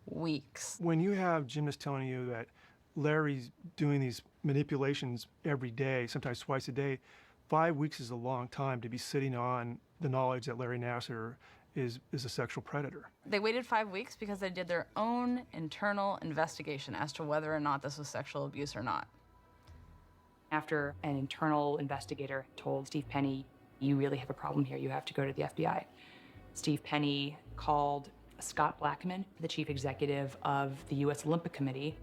weeks. When you have gymnasts telling you that Larry's doing these manipulations every day, sometimes twice a day, 5 weeks is a long time to be sitting on the knowledge that Larry Nassar is a sexual predator. They waited 5 weeks because they did their own internal investigation as to whether or not this was sexual abuse or not. After an internal investigator told Steve Penny, "You really have a problem here, you have to go to the FBI," Steve Penny called Scott Blackman, the chief executive of the U.S. Olympic Committee.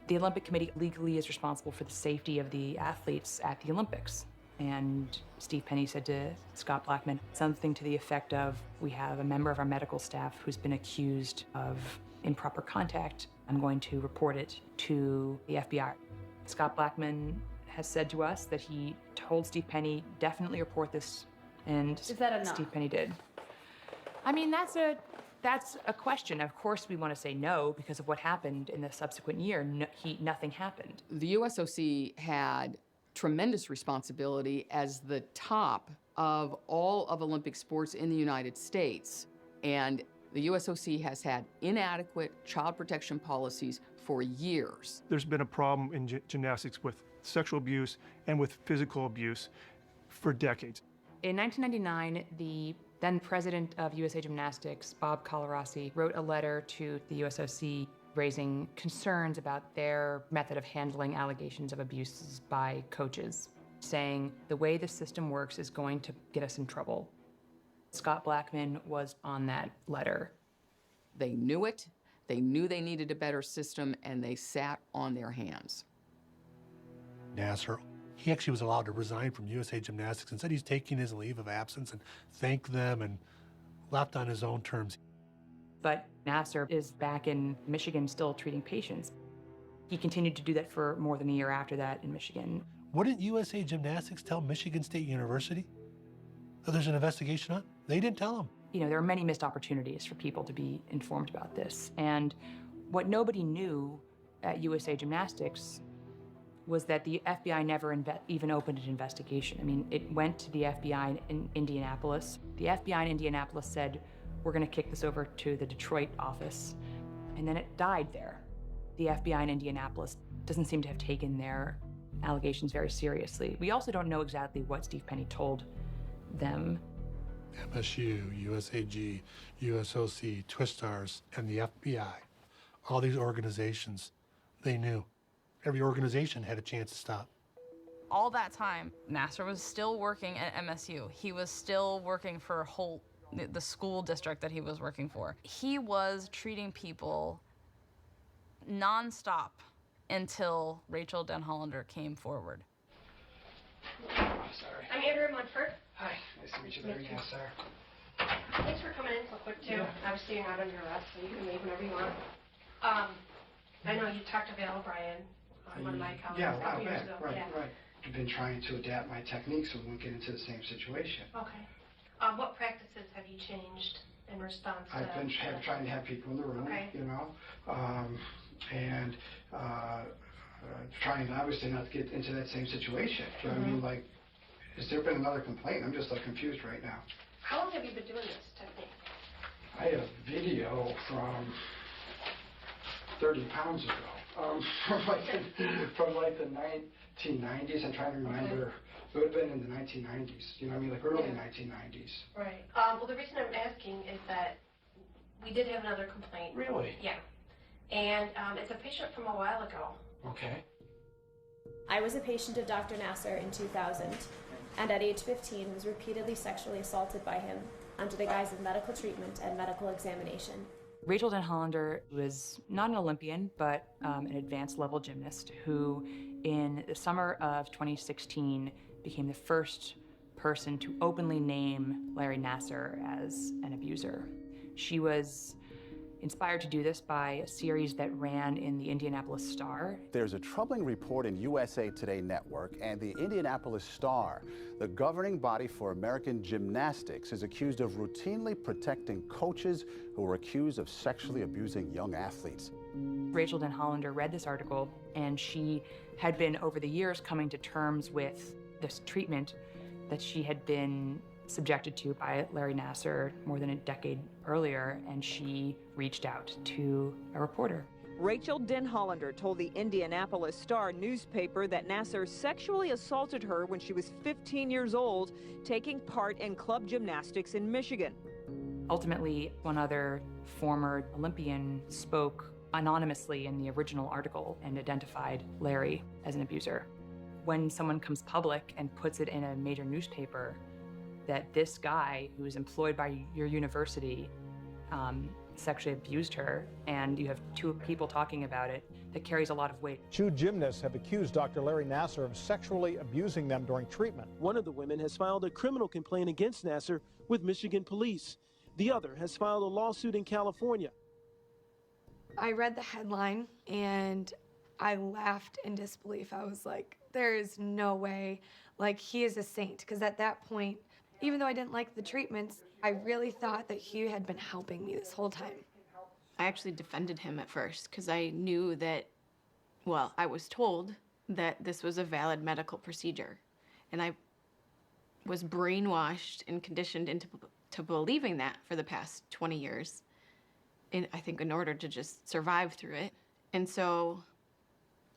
The Olympic Committee legally is responsible for the safety of the athletes at the Olympics. And Steve Penny said to Scott Blackman something to the effect of, "We have a member of our medical staff who's been accused of improper contact. I'm going to report it to the FBI." Scott Blackman has said to us that he told Steve Penny, "Definitely report this," and Is that enough? Steve Penny did. I mean, that's a question. Of course we want to say no because of what happened in the subsequent year. Nothing happened. The USOC had tremendous responsibility as the top of all of Olympic sports in the United States. And the USOC has had inadequate child protection policies for years. There's been a problem in gymnastics with sexual abuse and with physical abuse for decades. In 1999, the then president of USA Gymnastics, Bob Colarossi, wrote a letter to the USOC raising concerns about their method of handling allegations of abuses by coaches, saying the way the system works is going to get us in trouble. Scott Blackman was on that letter. They knew it, they knew they needed a better system, and they sat on their hands. Nassar, he actually was allowed to resign from USA Gymnastics and said he's taking his leave of absence and thanked them and left on his own terms. But Nassar is back in Michigan still treating patients. He continued to do that for more than a year after that in Michigan. Wouldn't USA Gymnastics tell Michigan State University that there's an investigation on? They didn't tell them. You know, there are many missed opportunities for people to be informed about this. And what nobody knew at USA Gymnastics was that the FBI never even opened an investigation. I mean, it went to the FBI in Indianapolis. The FBI in Indianapolis said, "We're gonna kick this over to the Detroit office." And then it died there. The FBI in Indianapolis doesn't seem to have taken their allegations very seriously. We also don't know exactly what Steve Penny told them. MSU, USAG, USOC, Twistars, and the FBI, all these organizations, they knew. Every organization had a chance to stop. All that time, Nasser was still working at MSU. He was still working for Holt, the school district that he was working for. He was treating people nonstop until Rachel Den Hollander came forward. Sorry. I'm Andrea Mudford. Hi, nice to meet you, Larry Nasser. Thanks for coming in so quick, too. Yeah. Obviously, you're not under arrest, so you can leave whenever you want. I know you talked to Val O'Brien, one of my colleagues, Yeah, a couple years back, ago. right, Yeah. right. I've been trying to adapt my techniques so we won't get into the same situation. Okay. What practices have you changed in response to... I've been trying to have people in the room, Okay. you know, and trying obviously not to get into that same situation. You know what I mean? Like, has there been another complaint? I'm just like confused right now. How long have you been doing this technique? I have video from 30 pounds ago, from like the 1990s. I'm trying to remember. It would have been in the 1990s. You know what I mean? Like early 1990s. Right. Well, the reason I'm asking is that we did have another complaint. Really? Yeah. And it's a patient from a while ago. Okay. I was a patient of Dr. Nasser in 2000, and at age 15 was repeatedly sexually assaulted by him under the guise of medical treatment and medical examination. Rachel Den Hollander was not an Olympian, but an advanced level gymnast who, in the summer of 2016, became the first person to openly name Larry Nasser as an abuser. She was inspired to do this by a series that ran in the Indianapolis Star. There's a troubling report in USA Today Network, and the Indianapolis Star, the governing body for American gymnastics, is accused of routinely protecting coaches who were accused of sexually abusing young athletes. Rachel Den Hollander read this article, and she had been, over the years, coming to terms with this treatment that she had been subjected to by Larry Nasser more than a decade earlier, and she reached out to a reporter. Rachel Den Hollander told the Indianapolis Star newspaper that Nasser sexually assaulted her when she was 15 years old, taking part in club gymnastics in Michigan. Ultimately, one other former Olympian spoke anonymously in the original article and identified Larry as an abuser. When someone comes public and puts it in a major newspaper, that this guy who is employed by your university sexually abused her, and you have two people talking about it, that carries a lot of weight. Two gymnasts have accused Dr. Larry Nasser of sexually abusing them during treatment. One of the women has filed a criminal complaint against Nasser with Michigan police. The other has filed a lawsuit in California. I read the headline and I laughed in disbelief. I was like, there is no way, like, he is a saint. Because at that point, even though I didn't like the treatments, I really thought that he had been helping me this whole time. I actually defended him at first because I knew that, well, I was told that this was a valid medical procedure. And I was brainwashed and conditioned into believing that for the past 20 years, I think in order to just survive through it. And so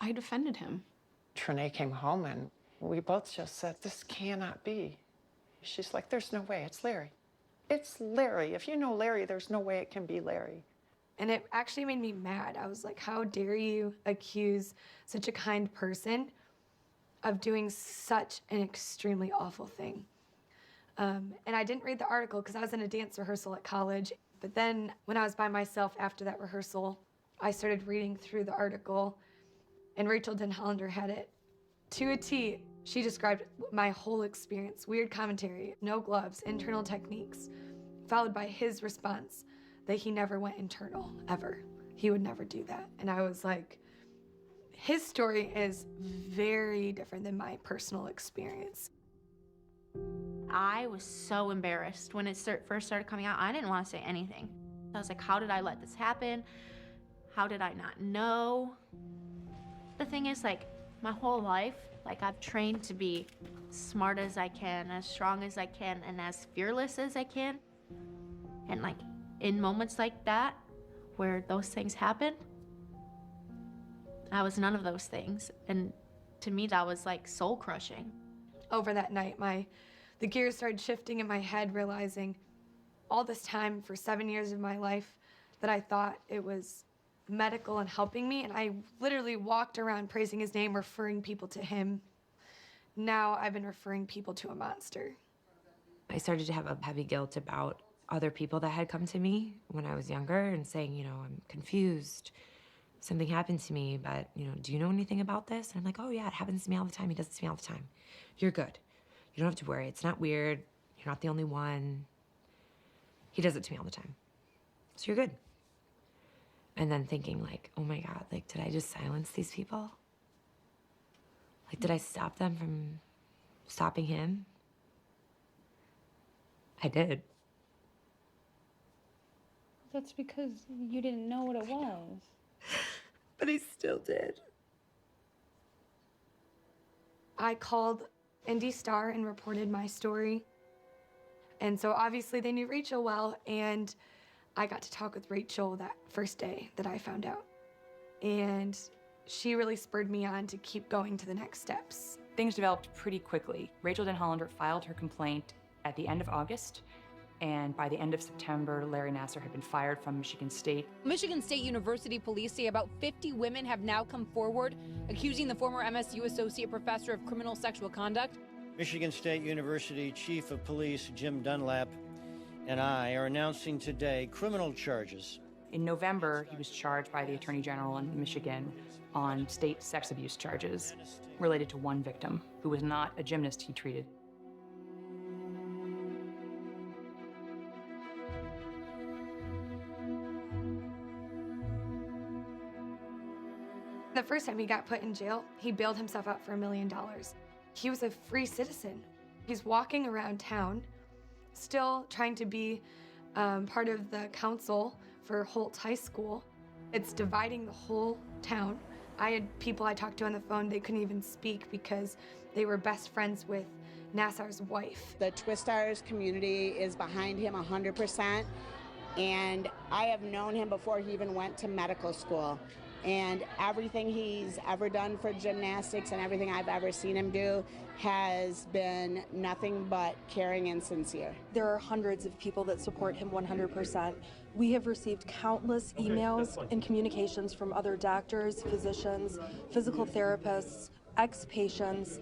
I defended him. Trinae came home and we both just said, this cannot be. She's like, there's no way, it's Larry. It's Larry. If you know Larry, there's no way it can be Larry. And it actually made me mad. I was like, how dare you accuse such a kind person of doing such an extremely awful thing? And I didn't read the article because I was in a dance rehearsal at college. But then when I was by myself after that rehearsal, I started reading through the article, and Rachel Den Hollander had it to a T. She described my whole experience, weird commentary, no gloves, internal techniques, followed by his response that he never went internal, ever. He would never do that. And I was like, his story is very different than my personal experience. I was so embarrassed when it first started coming out. I didn't want to say anything. I was like, how did I let this happen? How did I not know? The thing is, like, my whole life, like, I've trained to be smart as I can, as strong as I can, and as fearless as I can. And, like, in moments like that, where those things happen, I was none of those things. And to me, that was like soul crushing. Over that night, the gears started shifting in my head, realizing all this time for 7 years of my life that I thought it was medical and helping me, and I literally walked around praising his name, referring people to him. Now I've been referring people to a monster. I started to have a heavy guilt about other people that had come to me when I was younger and saying, you know, I'm confused. Something happened to me, but, you know, do you know anything about this? And I'm like, oh yeah, it happens to me all the time. He does it to me all the time. You're good. You don't have to worry. It's not weird. You're not the only one. He does it to me all the time. So you're good. And then thinking like, oh my God, like, did I just silence these people? Like, did I stop them from stopping him? I did. That's because you didn't know what it was. But I still did. I called Indy Star and reported my story. And so obviously they knew Rachel well, and I got to talk with Rachel that first day that I found out. And she really spurred me on to keep going to the next steps. Things developed pretty quickly. Rachel Denhollander filed her complaint at the end of August, and by the end of September, Larry Nassar had been fired from Michigan State. Michigan State University police say about 50 women have now come forward accusing the former MSU associate professor of criminal sexual conduct. Michigan State University Chief of Police Jim Dunlap and I are announcing today criminal charges. In November, he was charged by the Attorney General in Michigan on state sex abuse charges related to one victim who was not a gymnast he treated. The first time he got put in jail, he bailed himself out for $1 million. He was a free citizen. He's walking around town, still trying to be part of the council for Holt High School. It's dividing the whole town. I had people I talked to on the phone, they couldn't even speak because they were best friends with Nassar's wife. The Twistars community is behind him 100%, and I have known him before he even went to medical school. And everything he's ever done for gymnastics and everything I've ever seen him do has been nothing but caring and sincere. There are hundreds of people that support him 100%. We have received countless emails and communications from other doctors, physicians, physical therapists, ex-patients,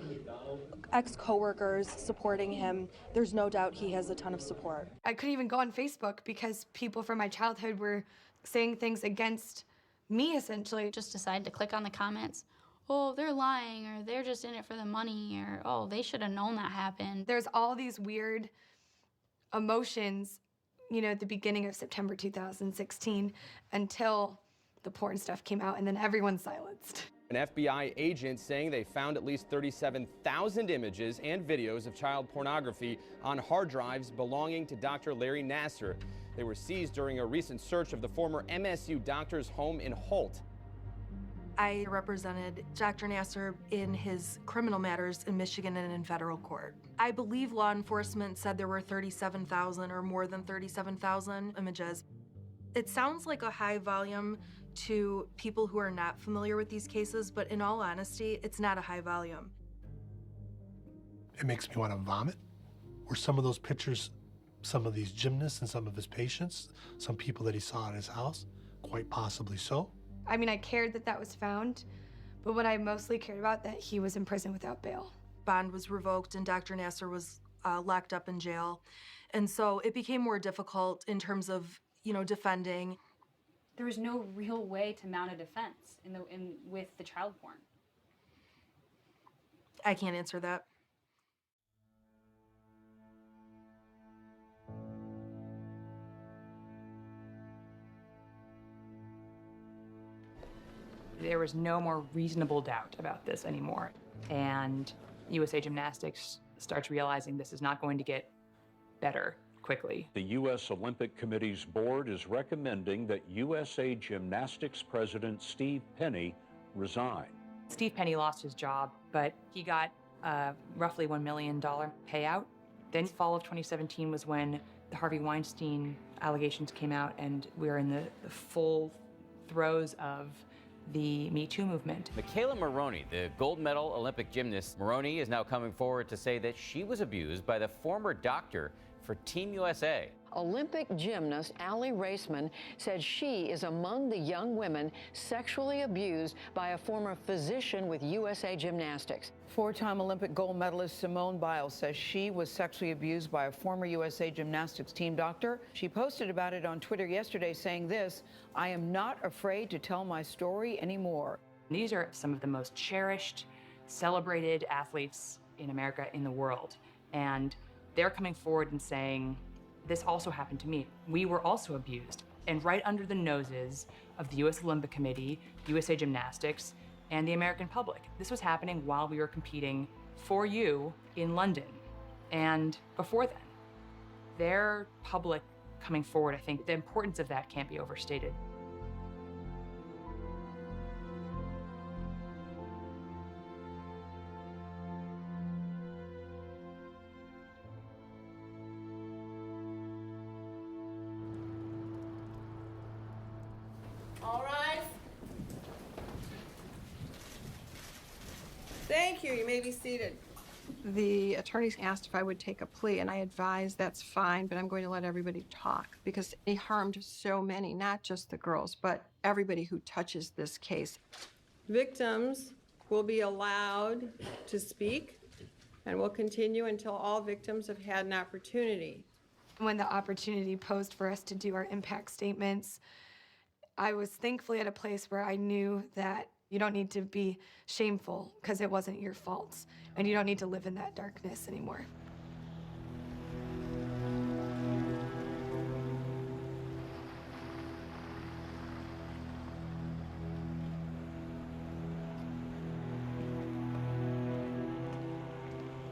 ex-coworkers supporting him. There's no doubt he has a ton of support. I couldn't even go on Facebook because people from my childhood were saying things against me, essentially. Just decide to click on the comments. Oh, they're lying, or they're just in it for the money, or oh, they should have known that happened. There's all these weird emotions, you know, at the beginning of September 2016 until the porn stuff came out, and then everyone's silenced. An FBI agent saying they found at least 37,000 images and videos of child pornography on hard drives belonging to Dr. Larry Nassar. They were seized during a recent search of the former MSU doctor's home in Holt. I represented Dr. Nassar in his criminal matters in Michigan and in federal court. I believe law enforcement said there were 37,000 or more than 37,000 images. It sounds like a high volume to people who are not familiar with these cases, but in all honesty, it's not a high volume. It makes me want to vomit. Were some of those pictures some of these gymnasts and some of his patients, some people that he saw at his house? Quite possibly so. I mean, I cared that that was found, but what I mostly cared about, that he was in prison without bail. Bond was revoked and Dr. Nassar was locked up in jail. And so it became more difficult in terms of, you know, defending. There was no real way to mount a defense with the child porn. I can't answer that. There was no more reasonable doubt about this anymore. And USA Gymnastics starts realizing this is not going to get better quickly. The U.S. Olympic Committee's board is recommending that USA Gymnastics President Steve Penny resign. Steve Penny lost his job, but he got a roughly $1 million payout. Then fall of 2017 was when the Harvey Weinstein allegations came out, and we were in the full throes of the Me Too movement. Michaela Maroney, the gold medal Olympic gymnast, Maroney is now coming forward to say that she was abused by the former doctor for Team USA. Olympic gymnast Allie Raceman said she is among the young women sexually abused by a former physician with USA Gymnastics. Four-time Olympic gold medalist Simone Biles says she was sexually abused by a former USA Gymnastics team doctor. She posted about it on Twitter yesterday saying this, "I am not afraid to tell my story anymore." These are some of the most cherished, celebrated athletes in America, in the world. And they're coming forward and saying, this also happened to me. We were also abused. And right under the noses of the US Olympic Committee, USA Gymnastics, and the American public. This was happening while we were competing for you in London. And before then, their public coming forward, I think the importance of that can't be overstated. All right. Thank you. You may be seated. The attorneys asked if I would take a plea, and I advised that's fine, but I'm going to let everybody talk because he harmed so many, not just the girls, but everybody who touches this case. Victims will be allowed to speak and will continue until all victims have had an opportunity. When the opportunity posed for us to do our impact statements, I was thankfully at a place where I knew that you don't need to be shameful because it wasn't your fault, and you don't need to live in that darkness anymore.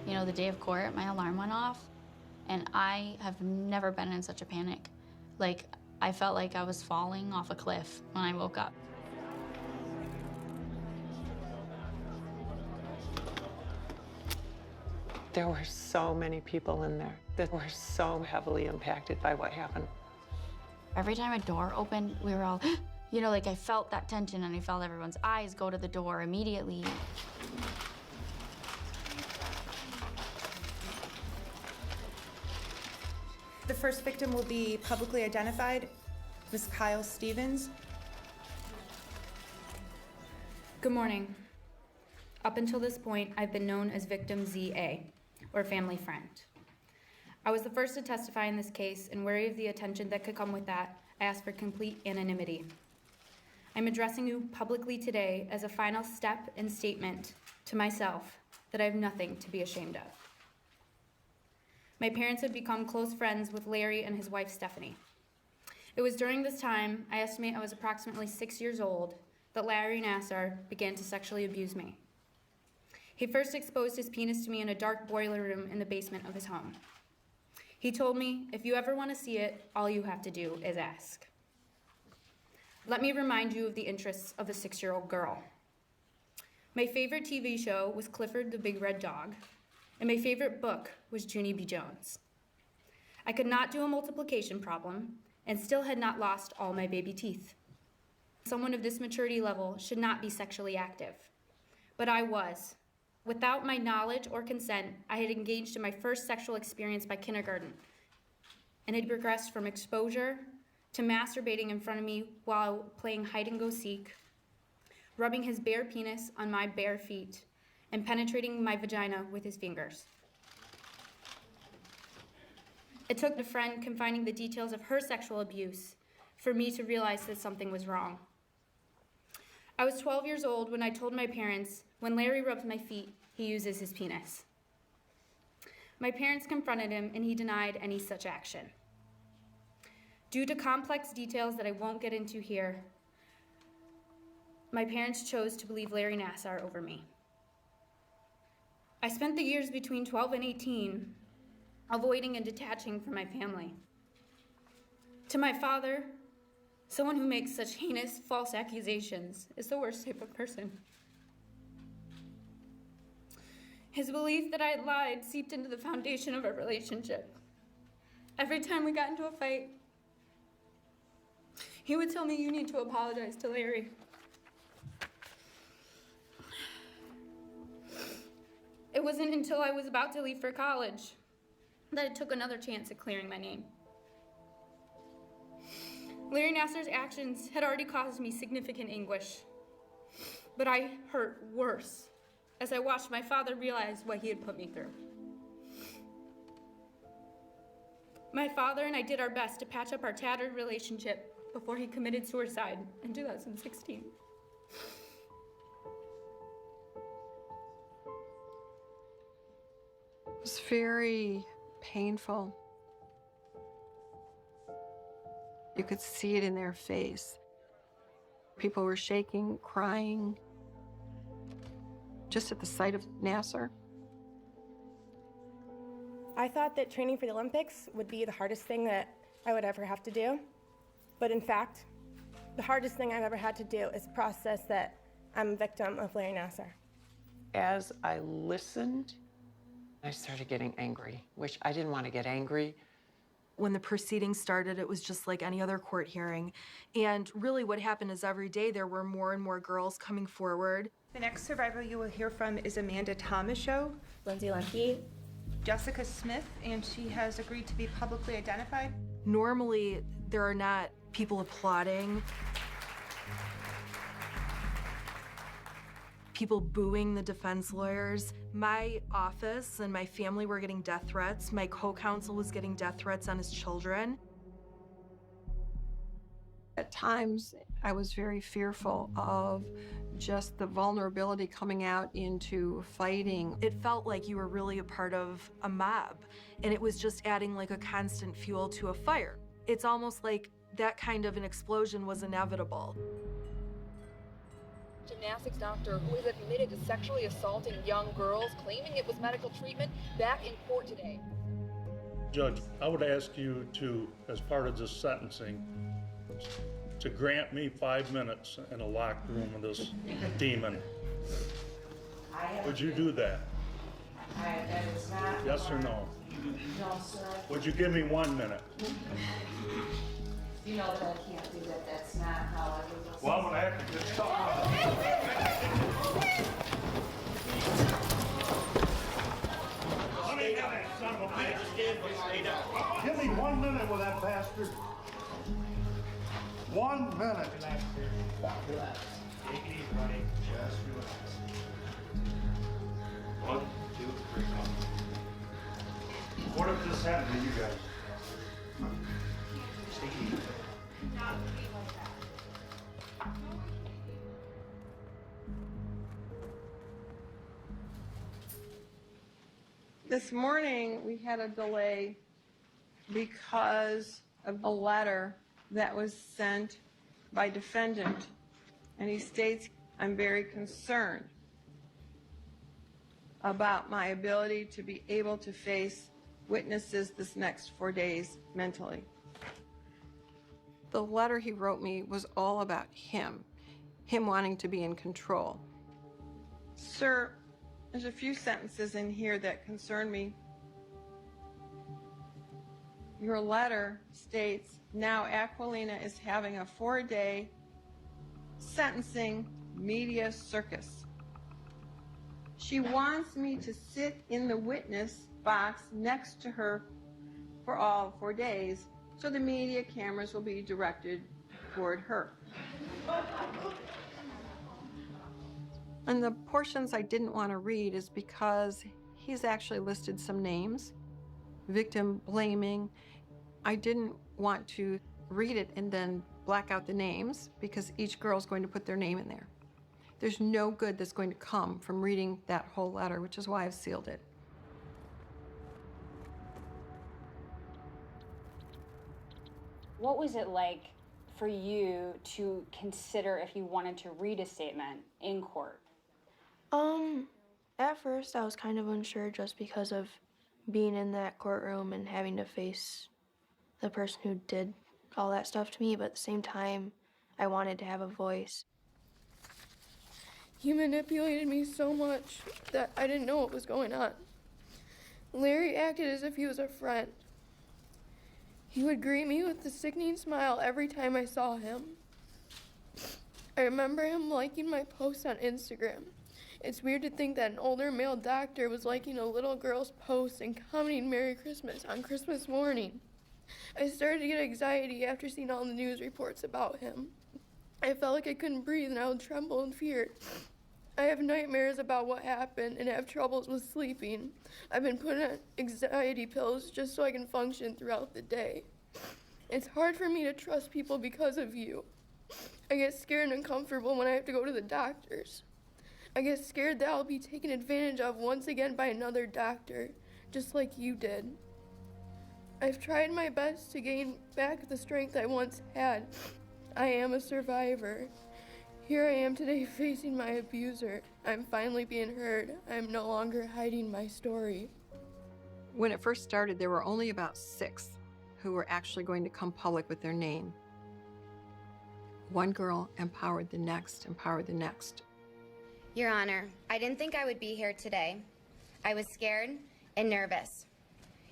You know, the day of court, my alarm went off, and I have never been in such a panic. Like, I felt like I was falling off a cliff when I woke up. There were so many people in there that were so heavily impacted by what happened. Every time a door opened, we were all, you know, like I felt that tension and I felt everyone's eyes go to the door immediately. The first victim will be publicly identified, Ms. Kyle Stevens. Good morning. Up until this point, I've been known as Victim ZA, or family friend. I was the first to testify in this case, and wary of the attention that could come with that, I asked for complete anonymity. I'm addressing you publicly today as a final step and statement to myself that I have nothing to be ashamed of. My parents had become close friends with Larry and his wife, Stephanie. It was during this time, I estimate I was approximately 6 years old, that Larry Nassar began to sexually abuse me. He first exposed his penis to me in a dark boiler room in the basement of his home. He told me, if you ever want to see it, all you have to do is ask. Let me remind you of the interests of a 6-year-old girl. My favorite TV show was Clifford the Big Red Dog, and my favorite book was Junie B. Jones. I could not do a multiplication problem and still had not lost all my baby teeth. Someone of this maturity level should not be sexually active, but I was. Without my knowledge or consent, I had engaged in my first sexual experience by kindergarten, and had progressed from exposure to masturbating in front of me while playing hide and go seek, rubbing his bare penis on my bare feet, and penetrating my vagina with his fingers. It took a friend confining the details of her sexual abuse for me to realize that something was wrong. I was 12 years old when I told my parents, when Larry rubs my feet, he uses his penis. My parents confronted him and he denied any such action. Due to complex details that I won't get into here, my parents chose to believe Larry Nassar over me. I spent the years between 12 and 18 avoiding and detaching from my family. To my father, someone who makes such heinous, false accusations is the worst type of person. His belief that I had lied seeped into the foundation of our relationship. Every time we got into a fight, he would tell me, "You need to apologize to Larry." It wasn't until I was about to leave for college that I took another chance at clearing my name. Larry Nassar's actions had already caused me significant anguish, but I hurt worse as I watched my father realize what he had put me through. My father and I did our best to patch up our tattered relationship before he committed suicide in 2016. It was very painful. You could see it in their face. People were shaking, crying, just at the sight of Nassar. I thought that training for the Olympics would be the hardest thing that I would ever have to do. But in fact, the hardest thing I've ever had to do is process that I'm a victim of Larry Nassar. As I listened, I started getting angry, which I didn't want to get angry. When the proceedings started, it was just like any other court hearing. And really what happened is every day there were more and more girls coming forward. The next survivor you will hear from is Amanda Tomashow, Lindsay Lemke, Jessica Smith, and she has agreed to be publicly identified. Normally, there are not people applauding, people booing the defense lawyers. My office and my family were getting death threats. My co-counsel was getting death threats on his children. At times, I was very fearful of just the vulnerability coming out into fighting. It felt like you were really a part of a mob, and it was just adding like a constant fuel to a fire. It's almost like that kind of an explosion was inevitable. Gymnastics doctor who is admitted to sexually assaulting young girls, claiming it was medical treatment, back in court today. Judge, I would ask you to, as part of this sentencing, to grant me 5 minutes in a locked room with this demon. Would you do that? Yes or no? No, sir. Would you give me 1 minute? You know that I can't do that. That's not how I would. Well, I'm gonna have to just stop. Let me have that son of a bitch. Give me 1 minute with that bastard. 1 minute. Relax. Take it easy, buddy. Just relax. 1, 2, 3, 4. What if this happened to you guys? Take it easy. This morning, we had a delay because of a letter that was sent by defendant, and he states, "I'm very concerned about my ability to be able to face witnesses this next 4 days mentally." The letter he wrote me was all about him wanting to be in control. Sir, there's a few sentences in here that concern me. Your letter states, now Aquilina is having a 4-day sentencing media circus. She wants me to sit in the witness box next to her for all 4 days, so the media cameras will be directed toward her. And the portions I didn't want to read is because he's actually listed some names, victim blaming. I didn't want to read it and then black out the names because each girl's going to put their name in there. There's no good that's going to come from reading that whole letter, which is why I've sealed it. What was it like for you to consider if you wanted to read a statement in court? At first I was kind of unsure just because of being in that courtroom and having to face the person who did all that stuff to me, but at the same time, I wanted to have a voice. He manipulated me so much that I didn't know what was going on. Larry acted as if he was a friend. He would greet me with a sickening smile every time I saw him. I remember him liking my posts on Instagram. It's weird to think that an older male doctor was liking a little girl's post and commenting Merry Christmas on Christmas morning. I started to get anxiety after seeing all the news reports about him. I felt like I couldn't breathe and I would tremble in fear. I have nightmares about what happened and have troubles with sleeping. I've been put on anxiety pills just so I can function throughout the day. It's hard for me to trust people because of you. I get scared and uncomfortable when I have to go to the doctors. I get scared that I'll be taken advantage of once again by another doctor, just like you did. I've tried my best to gain back the strength I once had. I am a survivor. Here I am today facing my abuser. I'm finally being heard. I'm no longer hiding my story. When it first started, there were only about 6 who were actually going to come public with their name. One girl empowered the next, empowered the next. Your Honor, I didn't think I would be here today. I was scared and nervous.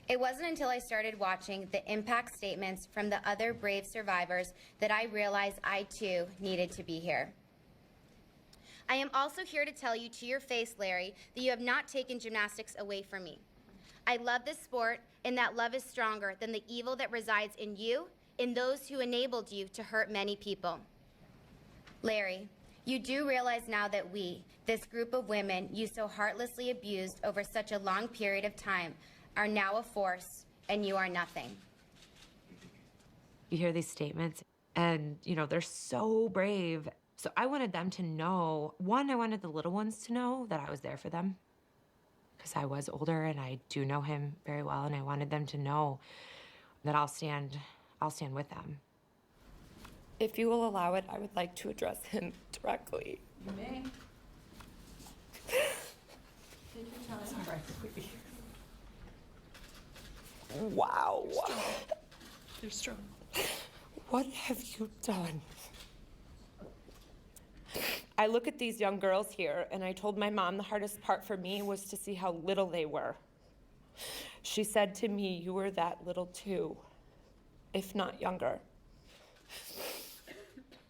It wasn't until I started watching the impact statements from the other brave survivors that I realized I too needed to be here. I am also here to tell you to your face, Larry, that you have not taken gymnastics away from me. I love this sport, and that love is stronger than the evil that resides in you and those who enabled you to hurt many people. Larry, you do realize now that we, this group of women you so heartlessly abused over such a long period of time, are now a force, and you are nothing. You hear these statements, and, they're so brave. So I wanted them to know, one, I wanted the little ones to know that I was there for them, because I was older and I do know him very well, and I wanted them to know that I'll stand with them. If you will allow it, I would like to address him directly. You may. Take your time. Sorry. Wow. They're strong. What have you done? I look at these young girls here, and I told my mom the hardest part for me was to see how little they were. She said to me, you were that little too, if not younger.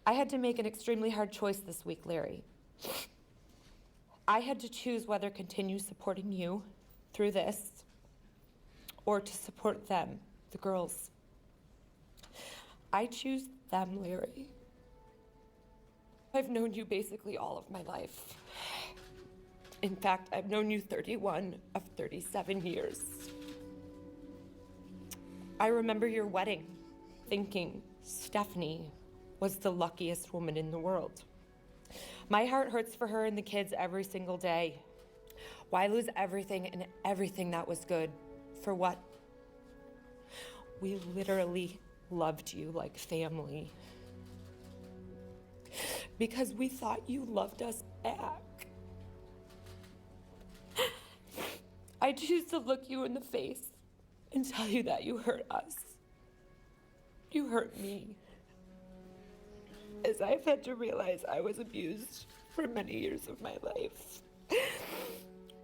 I had to make an extremely hard choice this week, Larry. I had to choose whether to continue supporting you through this or to support them, the girls. I choose them, Larry. I've known you basically all of my life. In fact, I've known you 31 of 37 years. I remember your wedding, thinking Stephanie was the luckiest woman in the world. My heart hurts for her and the kids every single day. Why lose everything and everything that was good? For what? We literally loved you like family. Because we thought you loved us back. I choose to look you in the face and tell you that you hurt us. You hurt me. As I've had to realize I was abused for many years of my life.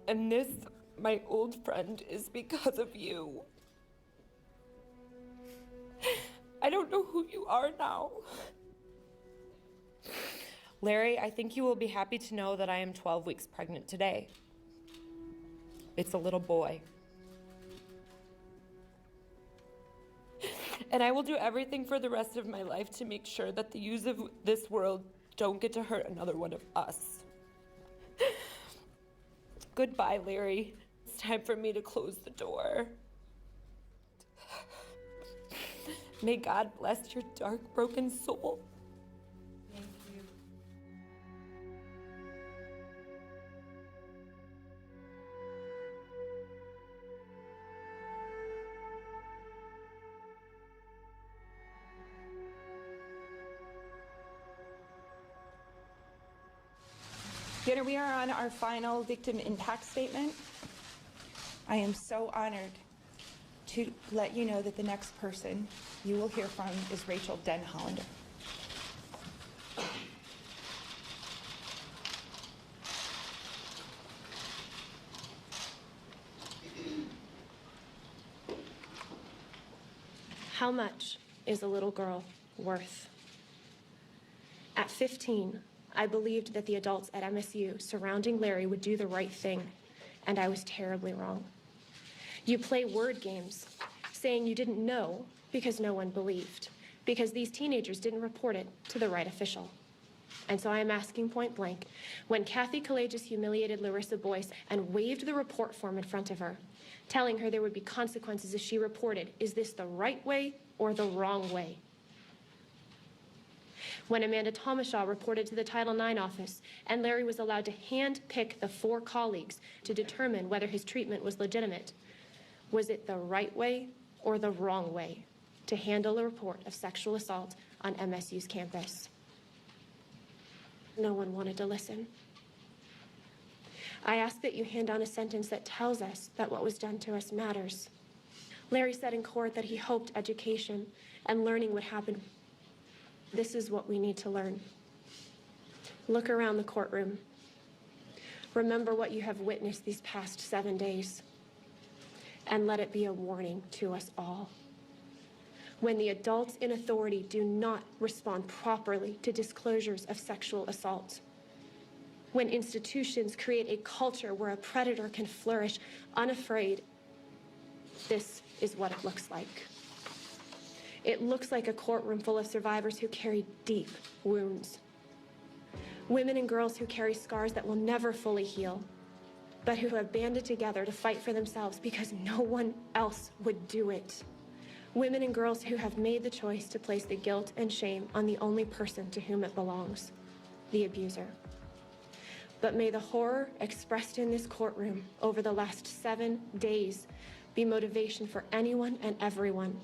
And this, my old friend, is because of you. I don't know who you are now. Larry, I think you will be happy to know that I am 12 weeks pregnant today. It's a little boy. And I will do everything for the rest of my life to make sure that the youths of this world don't get to hurt another one of us. Goodbye, Larry. It's time for me to close the door. May God bless your dark, broken soul. Thank you. Jenna, we are on our final victim impact statement. I am so honored to let you know that the next person you will hear from is Rachel Denhollander. How much is a little girl worth? At 15, I believed that the adults at MSU surrounding Larry would do the right thing, and I was terribly wrong. You play word games, saying you didn't know because no one believed, because these teenagers didn't report it to the right official. And so I am asking point blank, when Kathy Collages humiliated Larissa Boyce and waved the report form in front of her, telling her there would be consequences if she reported, is this the right way or the wrong way? When Amanda Tomashaw reported to the Title IX office and Larry was allowed to hand-pick the 4 colleagues to determine whether his treatment was legitimate, was it the right way or the wrong way to handle a report of sexual assault on MSU's campus? No one wanted to listen. I ask that you hand down a sentence that tells us that what was done to us matters. Larry said in court that he hoped education and learning would happen. This is what we need to learn. Look around the courtroom. Remember what you have witnessed these past 7 days. And let it be a warning to us all. When the adults in authority do not respond properly to disclosures of sexual assault, when institutions create a culture where a predator can flourish unafraid, this is what it looks like. It looks like a courtroom full of survivors who carry deep wounds. Women and girls who carry scars that will never fully heal, but who have banded together to fight for themselves because no one else would do it. Women and girls who have made the choice to place the guilt and shame on the only person to whom it belongs, the abuser. But may the horror expressed in this courtroom over the last 7 days be motivation for anyone and everyone,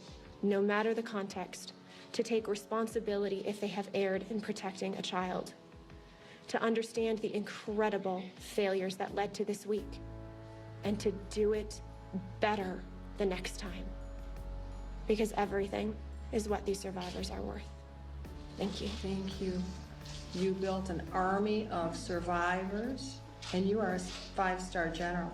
no matter the context, to take responsibility if they have erred in protecting a child, to understand the incredible failures that led to this week, and to do it better the next time. Because everything is what these survivors are worth. Thank you. Thank you. You built an army of survivors, and you are a 5-star general.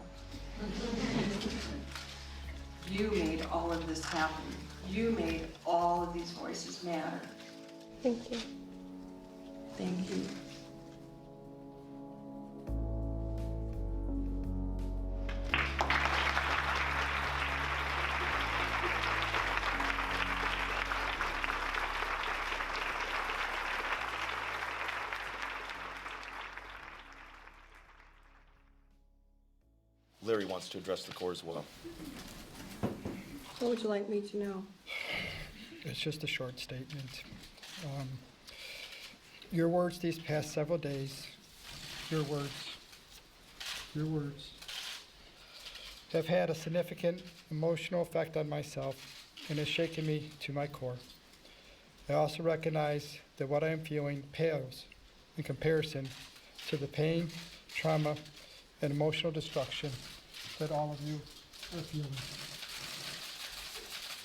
You made all of this happen. You made all of these voices matter. Thank you. Thank you. Larry wants to address the court as well. What would you like me to know? It's just a short statement. Your words these past several days, your words, have had a significant emotional effect on myself and has shaken me to my core. I also recognize that what I am feeling pales in comparison to the pain, trauma, and emotional destruction that all of you are feeling.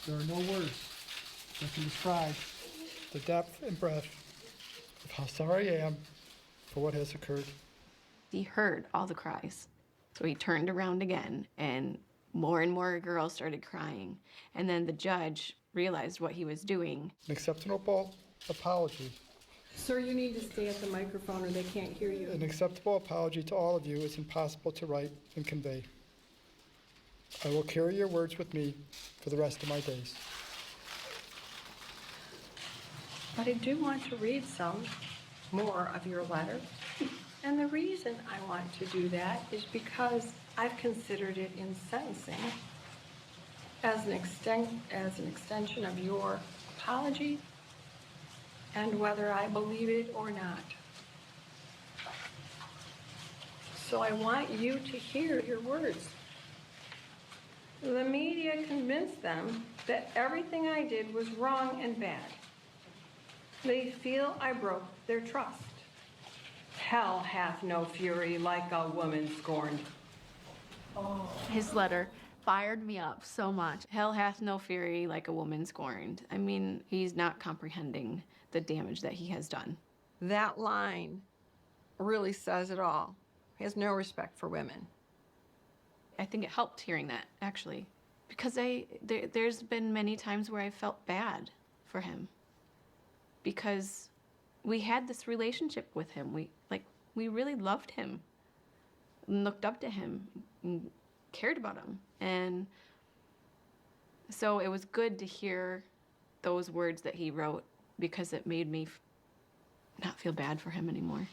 There are no words that can describe the depth and breadth of how sorry I am for what has occurred. He heard all the cries. So he turned around again, and more girls started crying. And then the judge realized what he was doing. An acceptable apology. Sir, you need to stay at the microphone or they can't hear you. An acceptable apology to all of you is impossible to write and convey. I will carry your words with me for the rest of my days. But I do want to read some more of your letter. And the reason I want to do that is because I've considered it in sentencing as an extension of your apology and whether I believe it or not. So I want you to hear your words. The media convinced them that everything I did was wrong and bad. They feel I broke their trust. Hell hath no fury like a woman scorned. Oh. His letter fired me up so much. Hell hath no fury like a woman scorned. I mean, he's not comprehending the damage that he has done. That line really says it all. He has no respect for women. I think it helped hearing that, actually, because there's been many times where I felt bad for him because we had this relationship with him. We really loved him, and looked up to him, and cared about him. And so it was good to hear those words that he wrote, because it made me not feel bad for him anymore.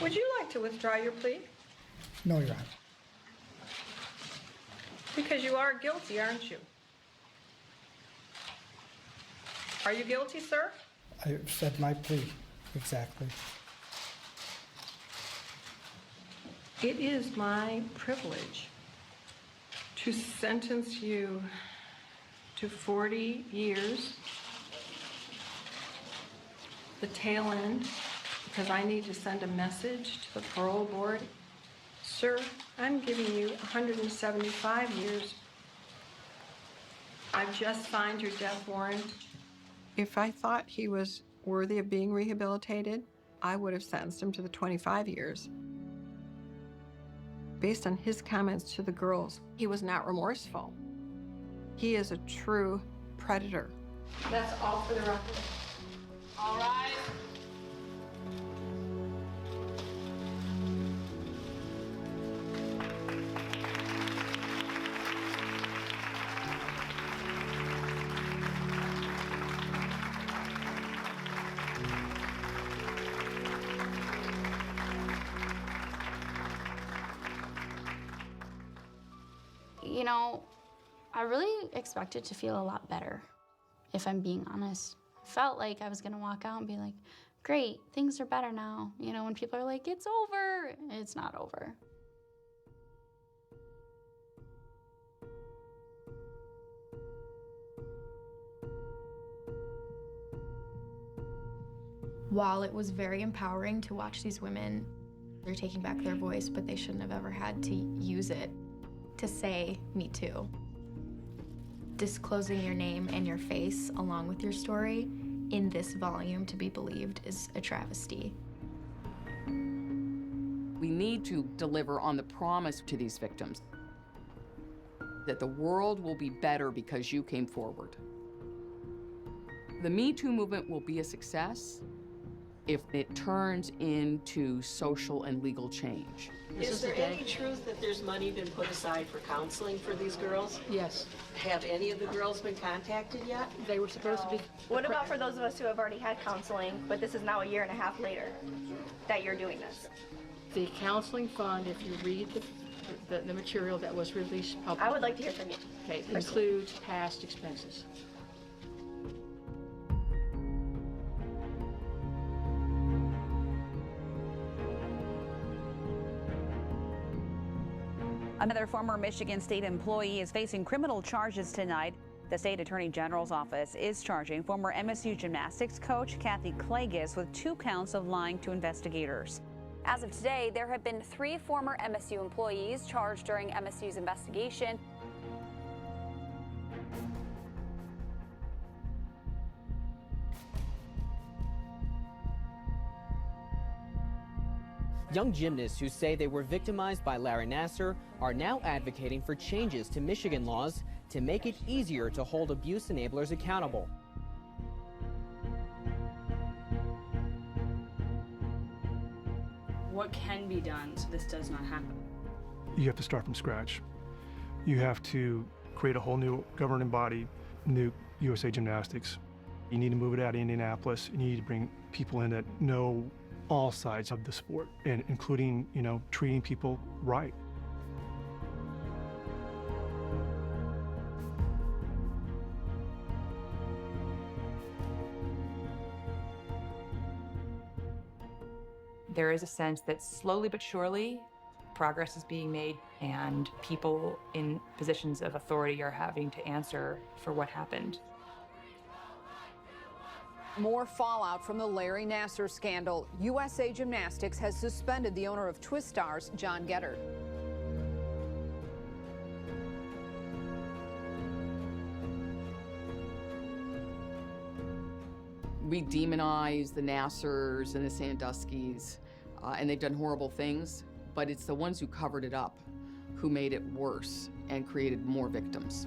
Would you like to withdraw your plea? No, Your Honor. Because you are guilty, aren't you? Are you guilty, sir? I said my plea, exactly. It is my privilege to sentence you to 40 years, the tail end, because I need to send a message to the parole board. Sir, I'm giving you 175 years. I've just signed your death warrant. If I thought he was worthy of being rehabilitated, I would have sentenced him to the 25 years. Based on his comments to the girls, he was not remorseful. He is a true predator. That's all for the record. All right. You know, I really expected to feel a lot better, if I'm being honest. I felt like I was gonna walk out and be like, great, things are better now. You know, when people are like, it's over, it's not over. While it was very empowering to watch these women, they're taking back their voice, but they shouldn't have ever had to use it to say, me too. Disclosing your name and your face along with your story in this volume to be believed is a travesty. We need to deliver on the promise to these victims that the world will be better because you came forward. The Me Too movement will be a success if it turns into social and legal change. Is there any truth that there's money been put aside for counseling for these girls? Yes. Have any of the girls been contacted yet? They were supposed to be. What about for those of us who have already had counseling, but this is now a year and a half later that you're doing this? The counseling fund, if you read the material that was released publicly. I would like to hear from you. Okay, it includes past expenses. Another former Michigan State employee is facing criminal charges tonight. The state attorney general's office is charging former MSU gymnastics coach Kathy Klages with 2 counts of lying to investigators. As of today, there have been 3 former MSU employees charged during MSU's investigation. Young gymnasts who say they were victimized by Larry Nassar are now advocating for changes to Michigan laws to make it easier to hold abuse enablers accountable. What can be done so this does not happen? You have to start from scratch. You have to create a whole new governing body, new USA Gymnastics. You need to move it out of Indianapolis. You need to bring people in that know all sides of the sport, and including, treating people right. There is a sense that slowly but surely progress is being made, and people in positions of authority are having to answer for what happened. More fallout from the Larry Nassar scandal. USA Gymnastics has suspended the owner of Twist Stars, John Geddard. We demonize the Nassars and the Sandusky's, and they've done horrible things. but it's the ones who covered it up who made it worse and created more victims.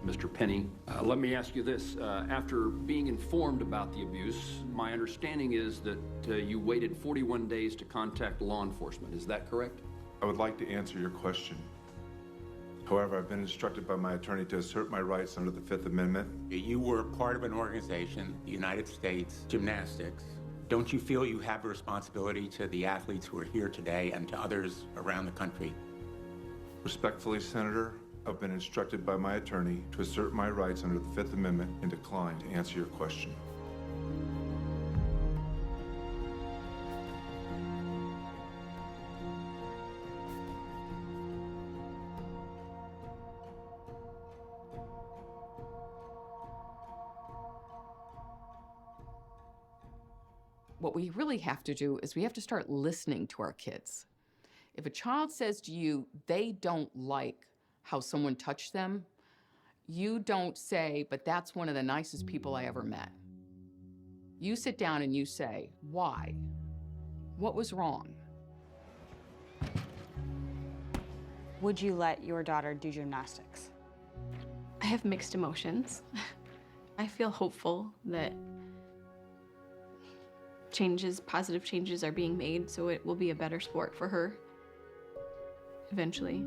Mr. Penny, let me ask you this. After being informed about the abuse, my understanding is that you waited 41 days to contact law enforcement. Is that correct? I would like to answer your question. However, I've been instructed by my attorney to assert my rights under the Fifth Amendment. You were part of an organization, the United States Gymnastics. Don't you feel you have a responsibility to the athletes who are here today and to others around the country? Respectfully, Senator, I've been instructed by my attorney to assert my rights under the Fifth Amendment and decline to answer your question. What we really have to do is we have to start listening to our kids. If a child says to you they don't like how someone touched them, you don't say, but that's one of the nicest people I ever met. You sit down and you say, why? What was wrong? Would you let your daughter do gymnastics? I have mixed emotions. I feel hopeful that positive changes are being made, so it will be a better sport for her eventually.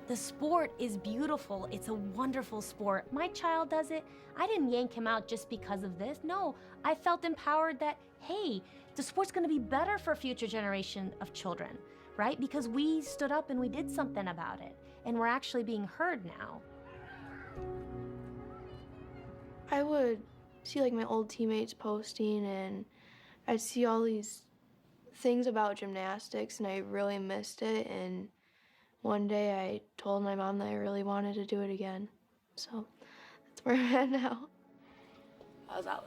The sport is beautiful. It's a wonderful sport. My child does it. I didn't yank him out just because of this. No, I felt empowered that, hey, the sport's gonna be better for a future generation of children, right? Because we stood up and we did something about it, and we're actually being heard now. I would see like my old teammates posting, and I'd see all these things about gymnastics, and I really missed it. And one day I told my mom that I really wanted to do it again. So that's where I'm at now. How's that?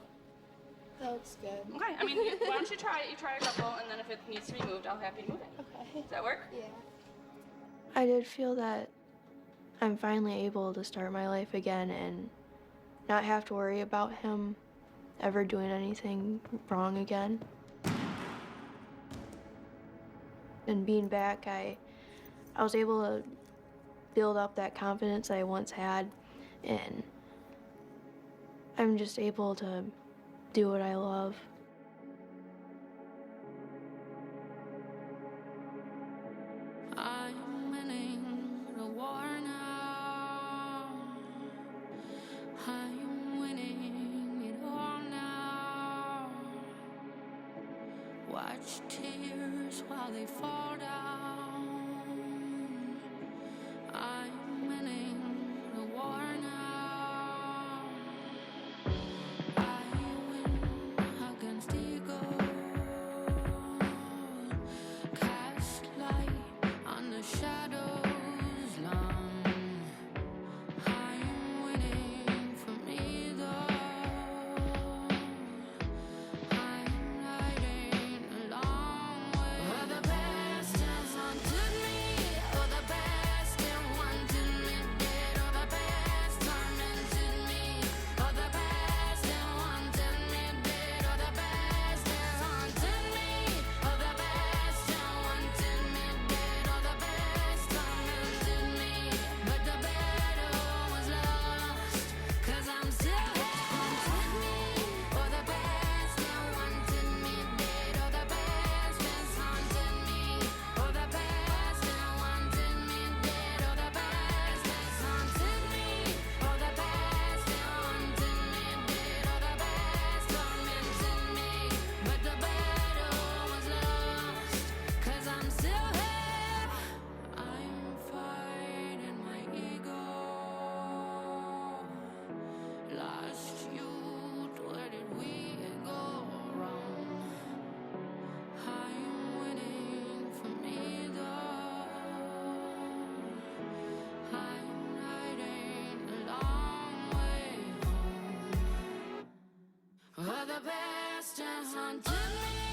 That looks good. Okay, I mean, why don't you try it? You try a couple, and then if it needs to be moved, I'll have you move it. Okay. Does that work? Yeah. I did feel that I'm finally able to start my life again and not have to worry about him ever doing anything wrong again. And being back, I was able to build up that confidence I once had, and I'm just able to do what I love. I'm winning the war now. I'm winning it all now. Watch tears while they fall down. I'm winning the war now. I win against ego. Cast light on the shadows long. I'm winning from either. I'm riding a long way. Oh, the best has haunted me. Oh, the best and wanted me dead. Oh, the best tormented me. Oh, the best and wanted me dead. Oh, the best has haunted me. Oh, the best and wanted me dead. Oh, the best tormented me. But the battle was lost, 'cause I'm still haunted me. Oh, the best and wanted me dead. Oh, the best has haunted me. Oh, the best and wanted me dead. Oh, the best has haunted me. Oh, the best and wanted me dead. Oh, the best tormented me. But the battle was lost, 'cause I'm still here. I'm fighting my ego. Lost youth, where did we go wrong? I'm winning from either. I'm riding a long way home. Oh, the best has haunted me.